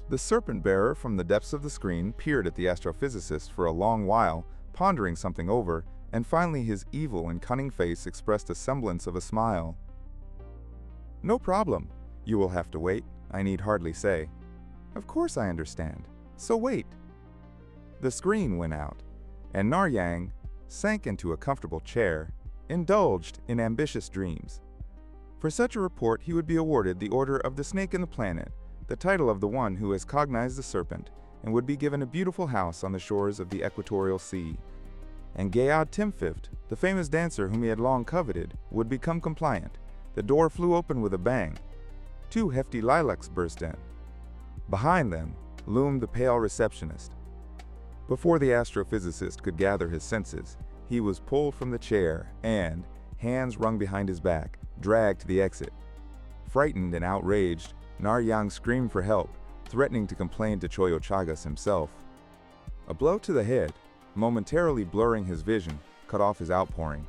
The serpent bearer from the depths of the screen peered at the astrophysicist for a long while, pondering something over, and finally his evil and cunning face expressed a semblance of a smile. "No problem. You will have to wait, I need hardly say." "Of course I understand. So wait." The screen went out, and Naryang sank into a comfortable chair, indulged in ambitious dreams. For such a report he would be awarded the Order of the Snake in the Planet, the title of the one who has cognized the serpent, and would be given a beautiful house on the shores of the Equatorial Sea. And Gayad Timfift, the famous dancer whom he had long coveted, would become compliant. The door flew open with a bang. 2 hefty lilacs burst in. Behind them loomed the pale receptionist. Before the astrophysicist could gather his senses, he was pulled from the chair and, hands wrung behind his back, dragged to the exit. Frightened and outraged, Naryang screamed for help, threatening to complain to Choyochagas himself. A blow to the head, momentarily blurring his vision, cut off his outpouring.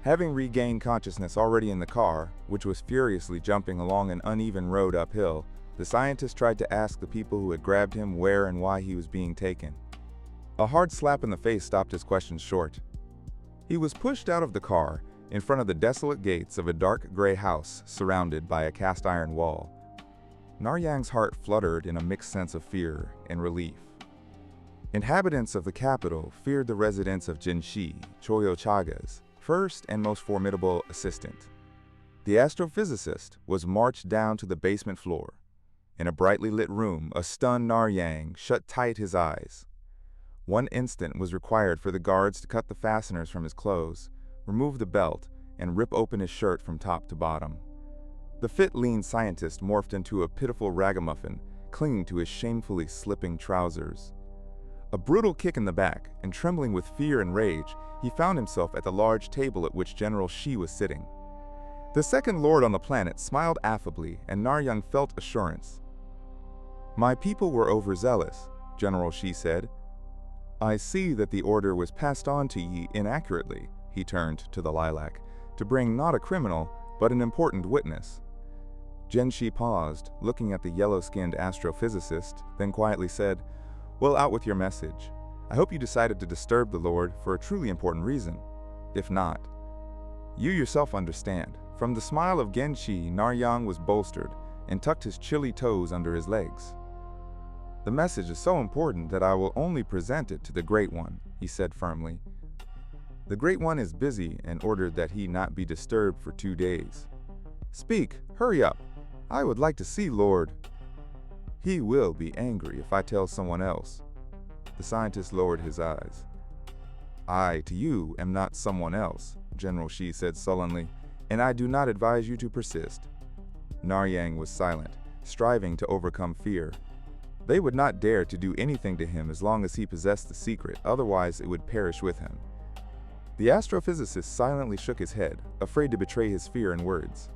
Having regained consciousness already in the car, which was furiously jumping along an uneven road uphill, the scientist tried to ask the people who had grabbed him where and why he was being taken. A hard slap in the face stopped his questions short. He was pushed out of the car in front of the desolate gates of a dark gray house surrounded by a cast iron wall. Naryang's heart fluttered in a mixed sense of fear and relief. Inhabitants of the capital feared the residence of Jinshi, Choyochaga's first and most formidable assistant. The astrophysicist was marched down to the basement floor. In a brightly lit room, a stunned Naryang shut tight his eyes. 1 instant was required for the guards to cut the fasteners from his clothes, remove the belt, and rip open his shirt from top to bottom. The fit, lean scientist morphed into a pitiful ragamuffin, clinging to his shamefully slipping trousers. A brutal kick in the back, and trembling with fear and rage, he found himself at the large table at which General Shi was sitting. The second lord on the planet smiled affably, and Naryang felt assurance. "My people were overzealous," General Shi said. "I see that the order was passed on to ye inaccurately," he turned to the lilac, "to bring not a criminal, but an important witness." Genshi paused, looking at the yellow-skinned astrophysicist, then quietly said, "Well, out with your message. I hope you decided to disturb the Lord for a truly important reason. If not, you yourself understand." From the smile of Genshi, Naryang was bolstered and tucked his chilly toes under his legs. "The message is so important that I will only present it to the Great One," he said firmly. "The Great One is busy and ordered that he not be disturbed for 2 days. Speak, hurry up. I would like to see Lord." "He will be angry if I tell someone else." The scientist lowered his eyes. "I, to you, am not someone else," General Shi said sullenly, "and I do not advise you to persist." Naryang was silent, striving to overcome fear. They would not dare to do anything to him as long as he possessed the secret, otherwise it would perish with him. The astrophysicist silently shook his head, afraid to betray his fear in words.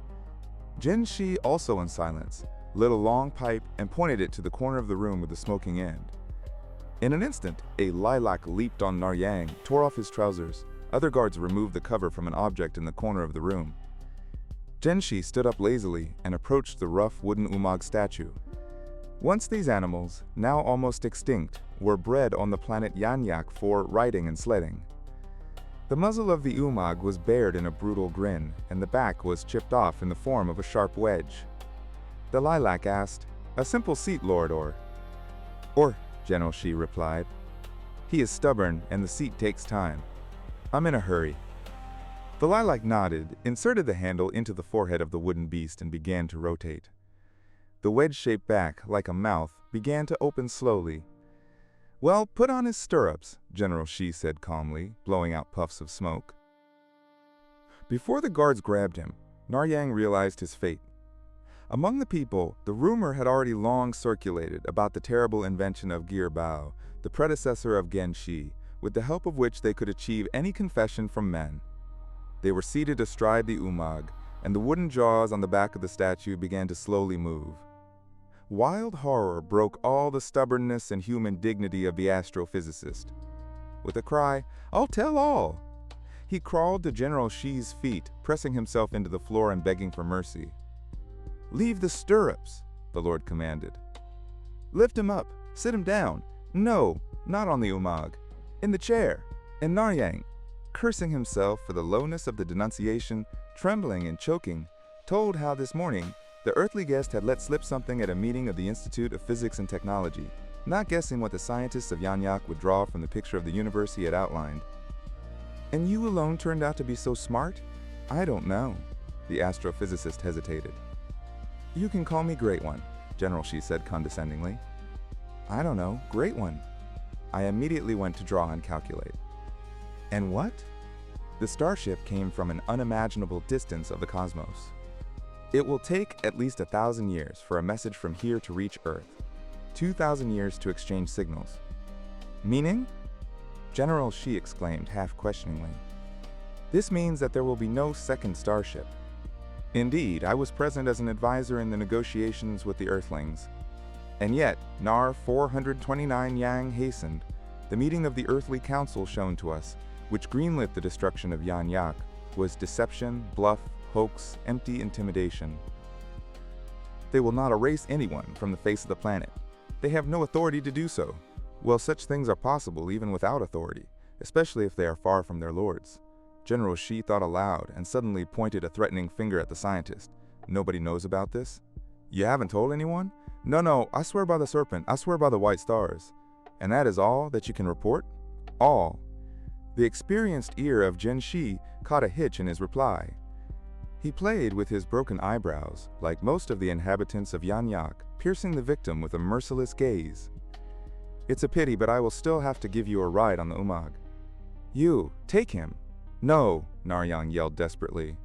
Jinshi, also in silence, lit a long pipe and pointed it to the corner of the room with the smoking end. In an instant, a lilac leaped on Naryang, tore off his trousers. Other guards removed the cover from an object in the corner of the room. Genshi stood up lazily and approached the rough wooden Umag statue. Once these animals, now almost extinct, were bred on the planet Yanyak for riding and sledding. The muzzle of the Umag was bared in a brutal grin, and the back was chipped off in the form of a sharp wedge. The lilac asked, "A simple seat, Lord, or?" General Shi replied. "He is stubborn, and the seat takes time. I'm in a hurry." The lilac nodded, inserted the handle into the forehead of the wooden beast, and began to rotate. The wedge-shaped back, like a mouth, began to open slowly. "Well, put on his stirrups," General Shi said calmly, blowing out puffs of smoke. Before the guards grabbed him, Naryang realized his fate. Among the people, the rumor had already long circulated about the terrible invention of Girbao, the predecessor of Genshi, with the help of which they could achieve any confession from men. They were seated astride the Umag, and the wooden jaws on the back of the statue began to slowly move. Wild horror broke all the stubbornness and human dignity of the astrophysicist. With a cry, "I'll tell all!" he crawled to General Shi's feet, pressing himself into the floor and begging for mercy. "Leave the stirrups," the Lord commanded. "Lift him up, sit him down. No, not on the Umag. In the chair." And Naryang, cursing himself for the lowness of the denunciation, trembling and choking, told how this morning the earthly guest had let slip something at a meeting of the Institute of Physics and Technology, not guessing what the scientists of Yanyak would draw from the picture of the universe he had outlined. "And you alone turned out to be so smart?" "I don't know." The astrophysicist hesitated. "You can call me Great One," General Shi said condescendingly. "I don't know, Great One." I immediately went to draw and calculate. "And what?" "The starship came from an unimaginable distance of the cosmos. It will take at least 1,000 years for a message from here to reach Earth, 2,000 years to exchange signals." "Meaning?" General Shi exclaimed half questioningly. "This means that there will be no second starship. Indeed, I was present as an advisor in the negotiations with the Earthlings. And yet, NAR 429 Yang hastened, the meeting of the Earthly Council shown to us, which greenlit the destruction of Yan Yak, was deception, bluff, hoax, empty intimidation. They will not erase anyone from the face of the planet. They have no authority to do so. Well, such things are possible even without authority, especially if they are far from their lords. General Shi thought aloud and suddenly pointed a threatening finger at the scientist. Nobody knows about this? You haven't told anyone? No, I swear by the serpent, I swear by the white stars. And that is all that you can report? All. The experienced ear of Gen Shi caught a hitch in his reply. He played with his broken eyebrows, like most of the inhabitants of Yan Yak, piercing the victim with a merciless gaze. It's a pity, but I will still have to give you a ride on the Umag. You, take him. No, Naryang yelled desperately.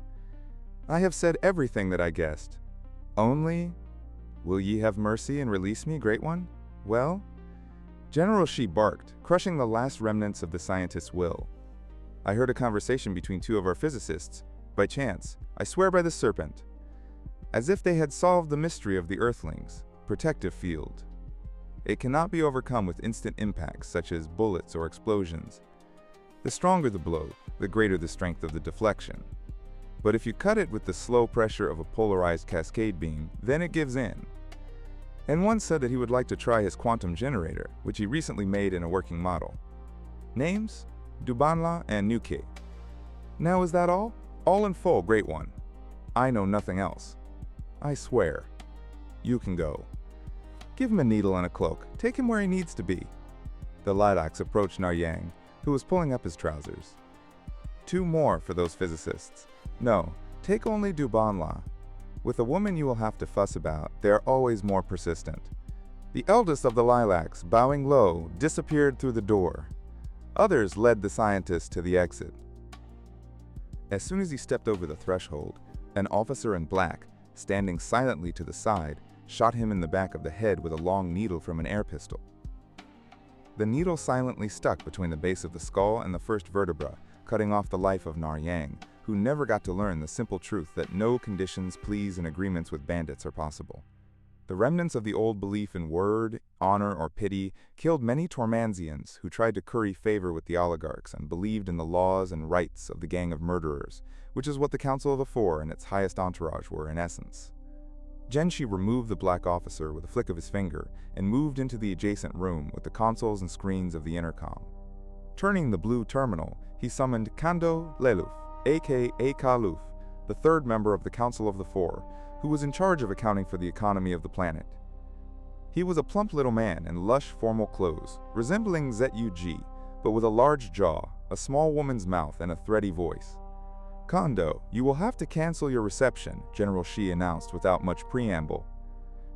I have said everything that I guessed. Only, will ye have mercy and release me, Great One? Well? General Shi barked, crushing the last remnants of the scientist's will. I heard a conversation between two of our physicists. By chance, I swear by the serpent. As if they had solved the mystery of the Earthlings' protective field. It cannot be overcome with instant impacts such as bullets or explosions. The stronger the blow, the greater the strength of the deflection. But if you cut it with the slow pressure of a polarized cascade beam, then it gives in. And one said that he would like to try his quantum generator, which he recently made in a working model. Names? Dubanla and Nuke. Now is that all? All in full, Great One. I know nothing else. I swear. You can go. Give him a needle and a cloak. Take him where he needs to be. The Lilacs approached Naryang, who was pulling up his trousers. 2 more for those physicists. No, take only Dubanla. With a woman you will have to fuss about, they are always more persistent. The eldest of the Lilacs, bowing low, disappeared through the door. Others led the scientist to the exit. As soon as he stepped over the threshold, an officer in black, standing silently to the side, shot him in the back of the head with a long needle from an air pistol. The needle silently stuck between the base of the skull and the first vertebra, cutting off the life of Naryang, who never got to learn the simple truth that no conditions, pleas, and agreements with bandits are possible. The remnants of the old belief in word, honor, or pity killed many Tormanzians who tried to curry favor with the oligarchs and believed in the laws and rights of the gang of murderers, which is what the Council of the Four and its highest entourage were in essence. Genshi removed the black officer with a flick of his finger and moved into the adjacent room with the consoles and screens of the intercom. Turning the blue terminal, he summoned Kando Leluf, aka Kaluf, the third member of the Council of the Four, who was in charge of accounting for the economy of the planet. He was a plump little man in lush formal clothes, resembling ZUG, but with a large jaw, a small woman's mouth, and a thready voice. Kondo, you will have to cancel your reception, General Shi announced without much preamble.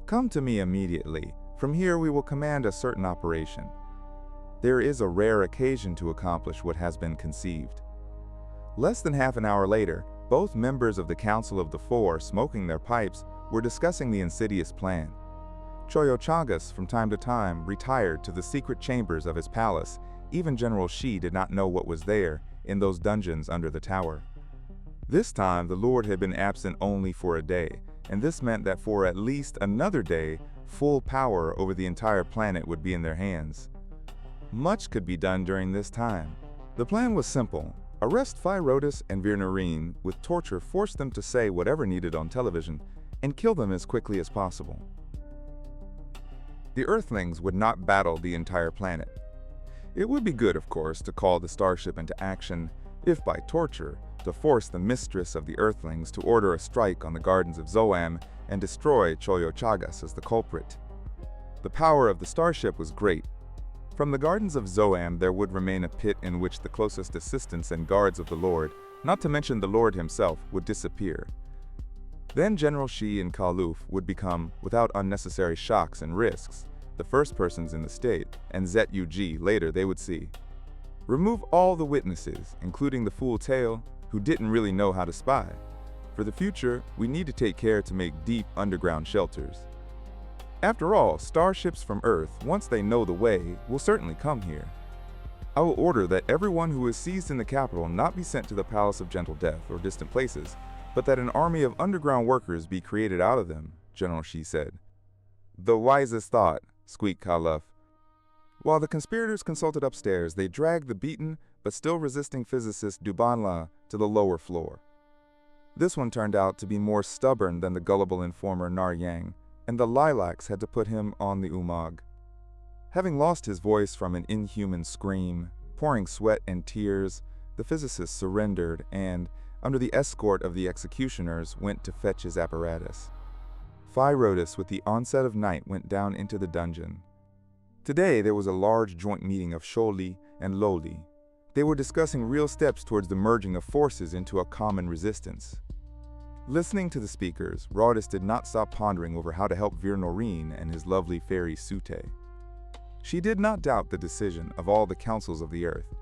Come to me immediately. From here we will command a certain operation. There is a rare occasion to accomplish what has been conceived. Less than half an hour later, both members of the Council of the Four, smoking their pipes, were discussing the insidious plan. Choyo Chagas, from time to time, retired to the secret chambers of his palace. Even General Shi did not know what was there, in those dungeons under the tower. This time, the Lord had been absent only for a day, and this meant that for at least another day, full power over the entire planet would be in their hands. Much could be done during this time. The plan was simple. Arrest Phyrotis and Virnorine, with torture force them to say whatever needed on television, and kill them as quickly as possible. The Earthlings would not battle the entire planet. It would be good, of course, to call the starship into action, if by torture, to force the mistress of the Earthlings to order a strike on the gardens of Zoam and destroy Choyo Chagas as the culprit. The power of the starship was great. From the gardens of Zoam there would remain a pit in which the closest assistants and guards of the Lord, not to mention the Lord himself, would disappear. Then General Shi and Kaluf would become, without unnecessary shocks and risks, the first persons in the state, and ZUG later they would see. Remove all the witnesses, including the fool Tail, who didn't really know how to spy. For the future, we need to take care to make deep underground shelters. After all, starships from Earth, once they know the way, will certainly come here. I will order that everyone who is seized in the capital not be sent to the Palace of Gentle Death or distant places, but that an army of underground workers be created out of them, General Shi said. The wisest thought, squeaked Kaluf. While the conspirators consulted upstairs, they dragged the beaten but still resisting physicist Dubanla to the lower floor. This one turned out to be more stubborn than the gullible informer Nar Yang, and the lilacs had to put him on the umag. Having lost his voice from an inhuman scream, pouring sweat and tears, the physicist surrendered and, under the escort of the executioners, went to fetch his apparatus. Phirotis, with the onset of night, went down into the dungeon. Today there was a large joint meeting of Sholi and Loli. They were discussing real steps towards the merging of forces into a common resistance. Listening to the speakers, Rodis did not stop pondering over how to help Vir Noreen and his lovely fairy Sute. She did not doubt the decision of all the councils of the earth.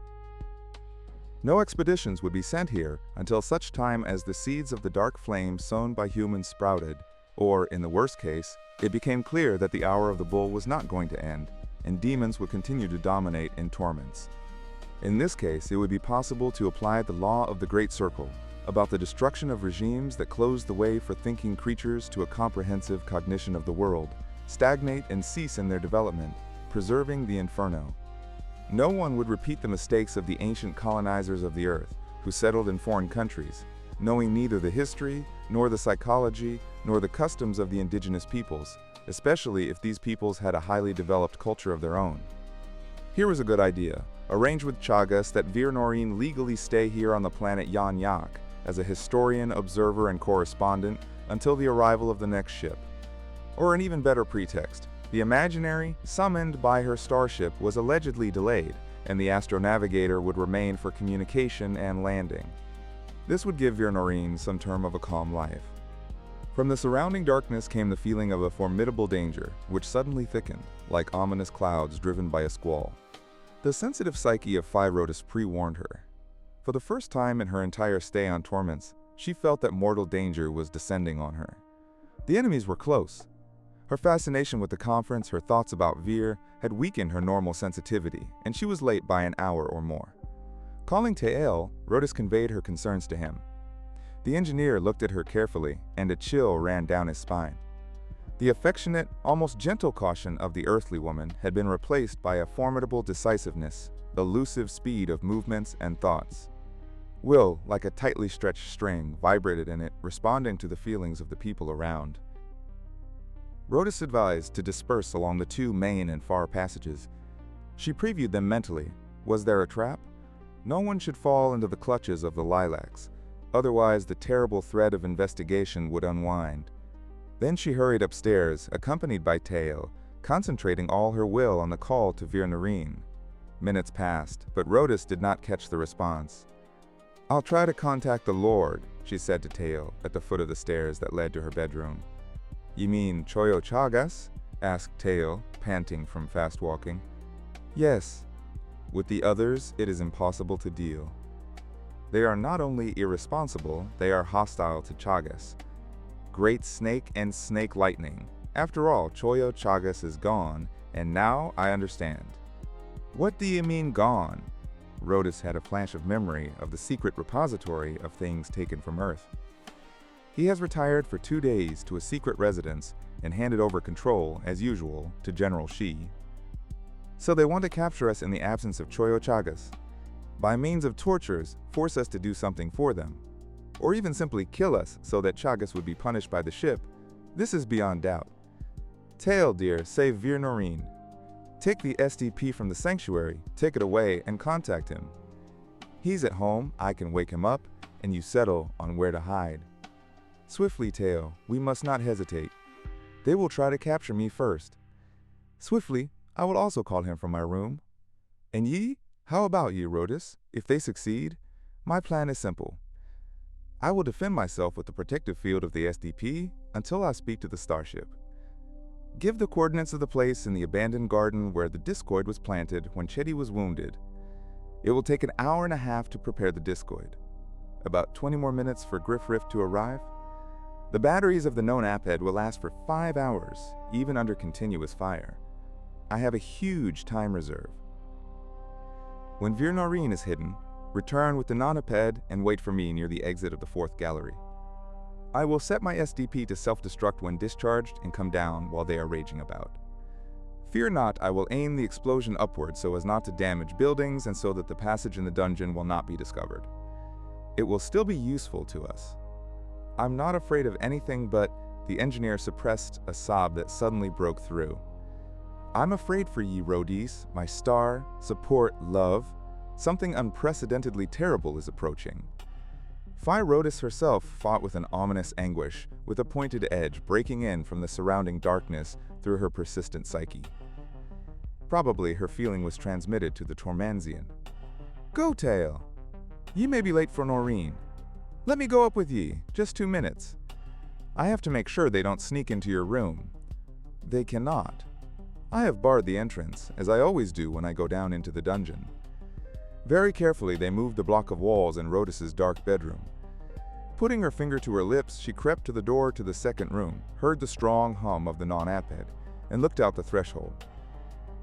No expeditions would be sent here until such time as the seeds of the dark flame sown by humans sprouted, or, in the worst case, it became clear that the hour of the bull was not going to end, and demons would continue to dominate in Tormance. In this case, it would be possible to apply the law of the Great Circle, about the destruction of regimes that close the way for thinking creatures to a comprehensive cognition of the world, stagnate and cease in their development, preserving the inferno. No one would repeat the mistakes of the ancient colonizers of the earth, who settled in foreign countries, knowing neither the history, nor the psychology, nor the customs of the indigenous peoples, especially if these peoples had a highly developed culture of their own. Here was a good idea. Arrange with Chagas that Vir Noreen legally stay here on the planet Yan Yak as a historian, observer, and correspondent until the arrival of the next ship. Or an even better pretext. The imaginary, summoned by her starship, was allegedly delayed, and the astronavigator would remain for communication and landing. This would give Vir Noreen some term of a calm life. From the surrounding darkness came the feeling of a formidable danger, which suddenly thickened, like ominous clouds driven by a squall. The sensitive psyche of Phirotis pre-warned her. For the first time in her entire stay on Tormance, she felt that mortal danger was descending on her. The enemies were close. Her fascination with the conference, her thoughts about Vir, had weakened her normal sensitivity, and she was late by an hour or more. Calling Tael, Rodis conveyed her concerns to him. The engineer looked at her carefully, and a chill ran down his spine. The affectionate, almost gentle caution of the earthly woman had been replaced by a formidable decisiveness, elusive speed of movements and thoughts. Will, like a tightly stretched string, vibrated in it, responding to the feelings of the people around. Rodis advised to disperse along the two main and far passages. She previewed them mentally. Was there a trap? No one should fall into the clutches of the lilacs, otherwise the terrible thread of investigation would unwind. Then she hurried upstairs, accompanied by Tael, concentrating all her will on the call to Vir Noreen. Minutes passed, but Rodis did not catch the response. "I'll try to contact the Lord," she said to Tael at the foot of the stairs that led to her bedroom. "You mean Choyo Chagas?" asked Tael, panting from fast walking. "Yes. With the others, it is impossible to deal. They are not only irresponsible, they are hostile to Chagas. Great snake and snake lightning. After all, Choyo Chagas is gone, and now I understand." "What do you mean gone?" Rodis had a flash of memory of the secret repository of things taken from Earth. "He has retired for 2 days to a secret residence and handed over control, as usual, to General Shi. So they want to capture us in the absence of Choyo Chagas. By means of tortures, force us to do something for them. Or even simply kill us so that Chagas would be punished by the ship. This is beyond doubt. Tael, dear, save Vir Noreen. Take the STP from the sanctuary, take it away, and contact him. He's at home, I can wake him up, and you settle on where to hide. Swiftly, Tael, we must not hesitate. They will try to capture me first. Swiftly, I will also call him from my room. And ye? How about you, Rodis? If they succeed, my plan is simple. I will defend myself with the protective field of the SDP until I speak to the starship. Give the coordinates of the place in the abandoned garden where the discoid was planted when Chetty was wounded. It will take an hour and a half to prepare the discoid. About 20 more minutes for Griff Riff to arrive. The batteries of the known apphead will last for 5 hours, even under continuous fire. I have a huge time reserve. When Vir Noreen is hidden, return with the non-apped and wait for me near the exit of the 4th gallery. I will set my SDP to self-destruct when discharged and come down while they are raging about. Fear not, I will aim the explosion upward so as not to damage buildings and so that the passage in the dungeon will not be discovered. It will still be useful to us. I'm not afraid of anything but, the engineer suppressed a sob that suddenly broke through. I'm afraid for ye, Rhodis, my star, support, love. Something unprecedentedly terrible is approaching. Rhodis herself fought with an ominous anguish, with a pointed edge breaking in from the surrounding darkness through her persistent psyche. Probably her feeling was transmitted to the Tormanzian. Go, Tail! Ye may be late for Noreen. Let me go up with ye, just 2 minutes. I have to make sure they don't sneak into your room. They cannot. I have barred the entrance, as I always do when I go down into the dungeon. Very carefully they moved the block of walls in Rhodis's dark bedroom. Putting her finger to her lips, she crept to the door to the second room, heard the strong hum of the non-aped, and looked out the threshold.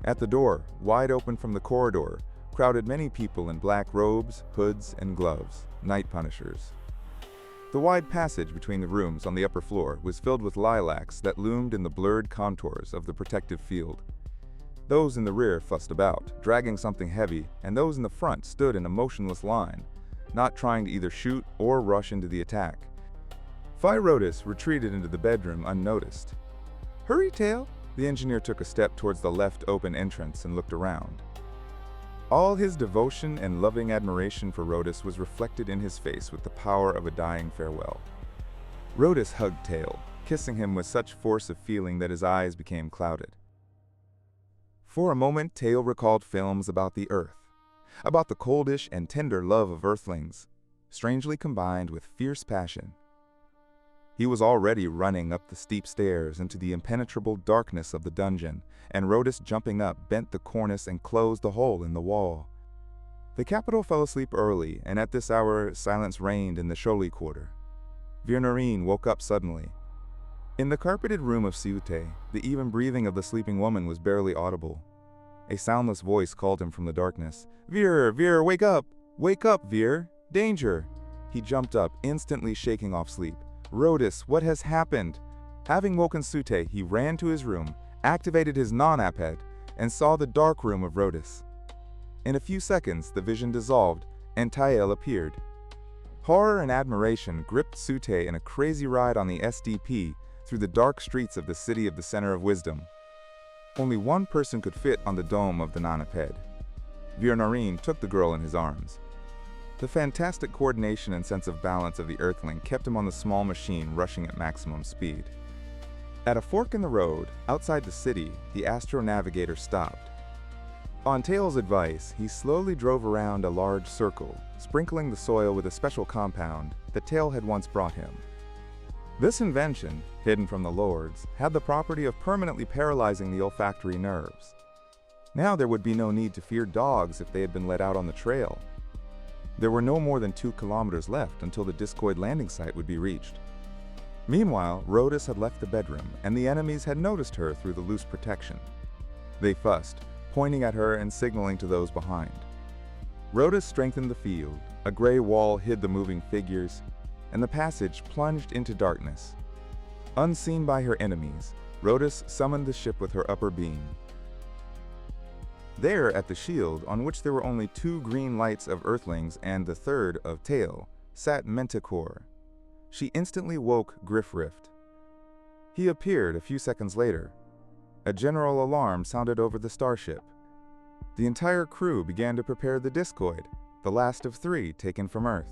At the door, wide open from the corridor, crowded many people in black robes, hoods, and gloves, night punishers. The wide passage between the rooms on the upper floor was filled with lilacs that loomed in the blurred contours of the protective field. Those in the rear fussed about, dragging something heavy, and those in the front stood in a motionless line, not trying to either shoot or rush into the attack. Rhodis retreated into the bedroom unnoticed. Hurry, Tail! The engineer took a step towards the left open entrance and looked around. All his devotion and loving admiration for Rhodis was reflected in his face with the power of a dying farewell. Rhodis hugged Tail, kissing him with such force of feeling that his eyes became clouded. For a moment, Tail recalled films about the Earth, about the coldish and tender love of Earthlings, strangely combined with fierce passion. He was already running up the steep stairs into the impenetrable darkness of the dungeon, and Rhodis, jumping up, bent the cornice and closed the hole in the wall. The capital fell asleep early, and at this hour silence reigned in the Sholi quarter. Virnorine woke up suddenly. In the carpeted room of Siute, the even breathing of the sleeping woman was barely audible. A soundless voice called him from the darkness. Vir, wake up! Wake up, Vir! Danger! He jumped up, instantly shaking off sleep. Rhodis, what has happened? Having woken Sute, he ran to his room, activated his non-aped, and saw the dark room of Rhodis. In a few seconds, the vision dissolved, and Tael appeared. Horror and admiration gripped Sute in a crazy ride on the SDP through the dark streets of the city of the Center of Wisdom. Only one person could fit on the dome of the non-aped. Virnorine took the girl in his arms. The fantastic coordination and sense of balance of the Earthling kept him on the small machine rushing at maximum speed. At a fork in the road, outside the city, the astronavigator stopped. On Tail's advice, he slowly drove around a large circle, sprinkling the soil with a special compound that Tail had once brought him. This invention, hidden from the lords, had the property of permanently paralyzing the olfactory nerves. Now there would be no need to fear dogs if they had been let out on the trail. There were no more than 2 kilometers left until the discoid landing site would be reached. Meanwhile, Rhodis had left the bedroom, and the enemies had noticed her through the loose protection. They fussed, pointing at her and signaling to those behind. Rhodis strengthened the field, a gray wall hid the moving figures, and the passage plunged into darkness. Unseen by her enemies, Rhodis summoned the ship with her upper beam. There, at the shield, on which there were only 2 green lights of Earthlings and the third of Tail, sat Menticor. She instantly woke Griffrift. He appeared a few seconds later. A general alarm sounded over the starship. The entire crew began to prepare the discoid, the last of 3 taken from Earth.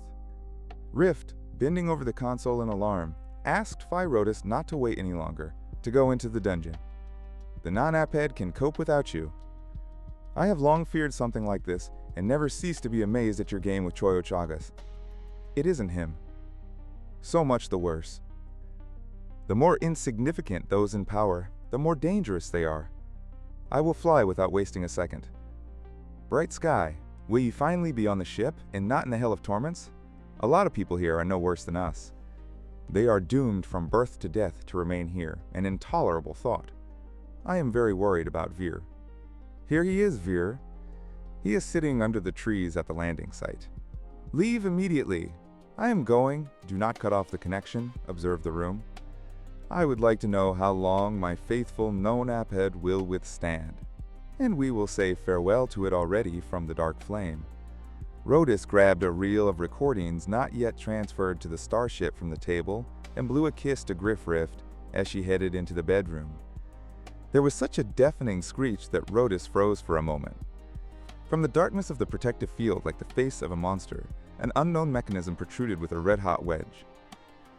Rift, bending over the console in alarm, asked Rhodis not to wait any longer, to go into the dungeon. The non-aped can cope without you. I have long feared something like this, and never ceased to be amazed at your game with Choyo Chagas. It isn't him. So much the worse. The more insignificant those in power, the more dangerous they are. I will fly without wasting a second. Bright Sky, will you finally be on the ship and not in the hell of Tormance? A lot of people here are no worse than us. They are doomed from birth to death to remain here, an intolerable thought. I am very worried about Vir. Here he is, Vir. He is sitting under the trees at the landing site. Leave immediately. I am going. Do not cut off the connection, observed the room. I would like to know how long my faithful non-aped will withstand. And we will say farewell to it already from the dark flame. Rhodus grabbed a reel of recordings not yet transferred to the starship from the table and blew a kiss to Griffriff as she headed into the bedroom. There was such a deafening screech that Rhodus froze for a moment. From the darkness of the protective field, like the face of a monster, an unknown mechanism protruded with a red-hot wedge.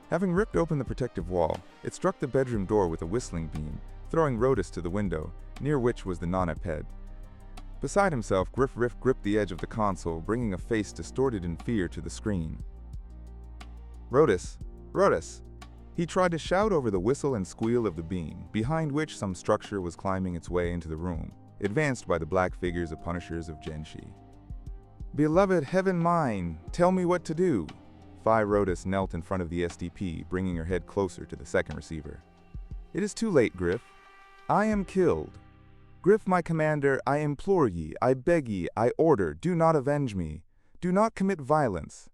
Having ripped open the protective wall, it struck the bedroom door with a whistling beam, throwing Rhodus to the window, near which was the non-aped. Beside himself, Griffriff gripped the edge of the console, bringing a face distorted in fear to the screen. Rhodus! Rhodus! He tried to shout over the whistle and squeal of the beam, behind which some structure was climbing its way into the room, advanced by the black figures of punishers of Genshi. Beloved heaven mine, tell me what to do. Phi Rhodus knelt in front of the SDP, bringing her head closer to the second receiver. It is too late, Griff. I am killed. Griff, my commander, I implore ye, I beg ye, I order, do not avenge me. Do not commit violence.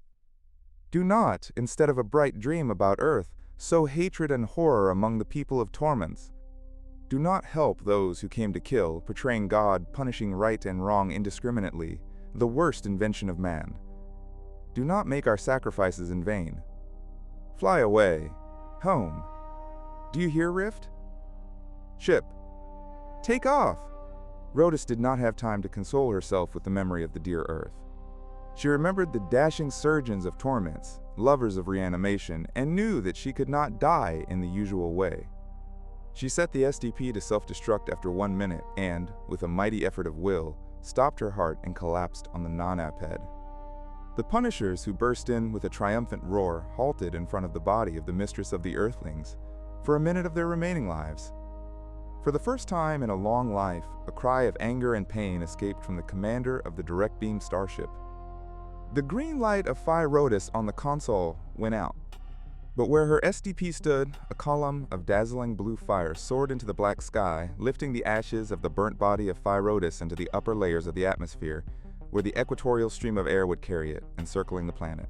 Do not, instead of a bright dream about Earth, sow hatred and horror among the people of Tormance. Do not help those who came to kill, portraying God punishing right and wrong indiscriminately, the worst invention of man. Do not make our sacrifices in vain. Fly away. Home. Do you hear, Rift? Ship. Take off! Rhodus did not have time to console herself with the memory of the dear Earth. She remembered the dashing surgeons of Tormance, lovers of reanimation, and knew that she could not die in the usual way. She set the SDP to self-destruct after 1 minute and, with a mighty effort of will, stopped her heart and collapsed on the non-aped. The Punishers, who burst in with a triumphant roar, halted in front of the body of the mistress of the Earthlings for a minute of their remaining lives. For the first time in a long life, a cry of anger and pain escaped from the commander of the direct beam starship. The green light of Phi Rhodus on the console went out, but where her SDP stood, a column of dazzling blue fire soared into the black sky, lifting the ashes of the burnt body of Phi Rhodus into the upper layers of the atmosphere, where the equatorial stream of air would carry it, encircling the planet.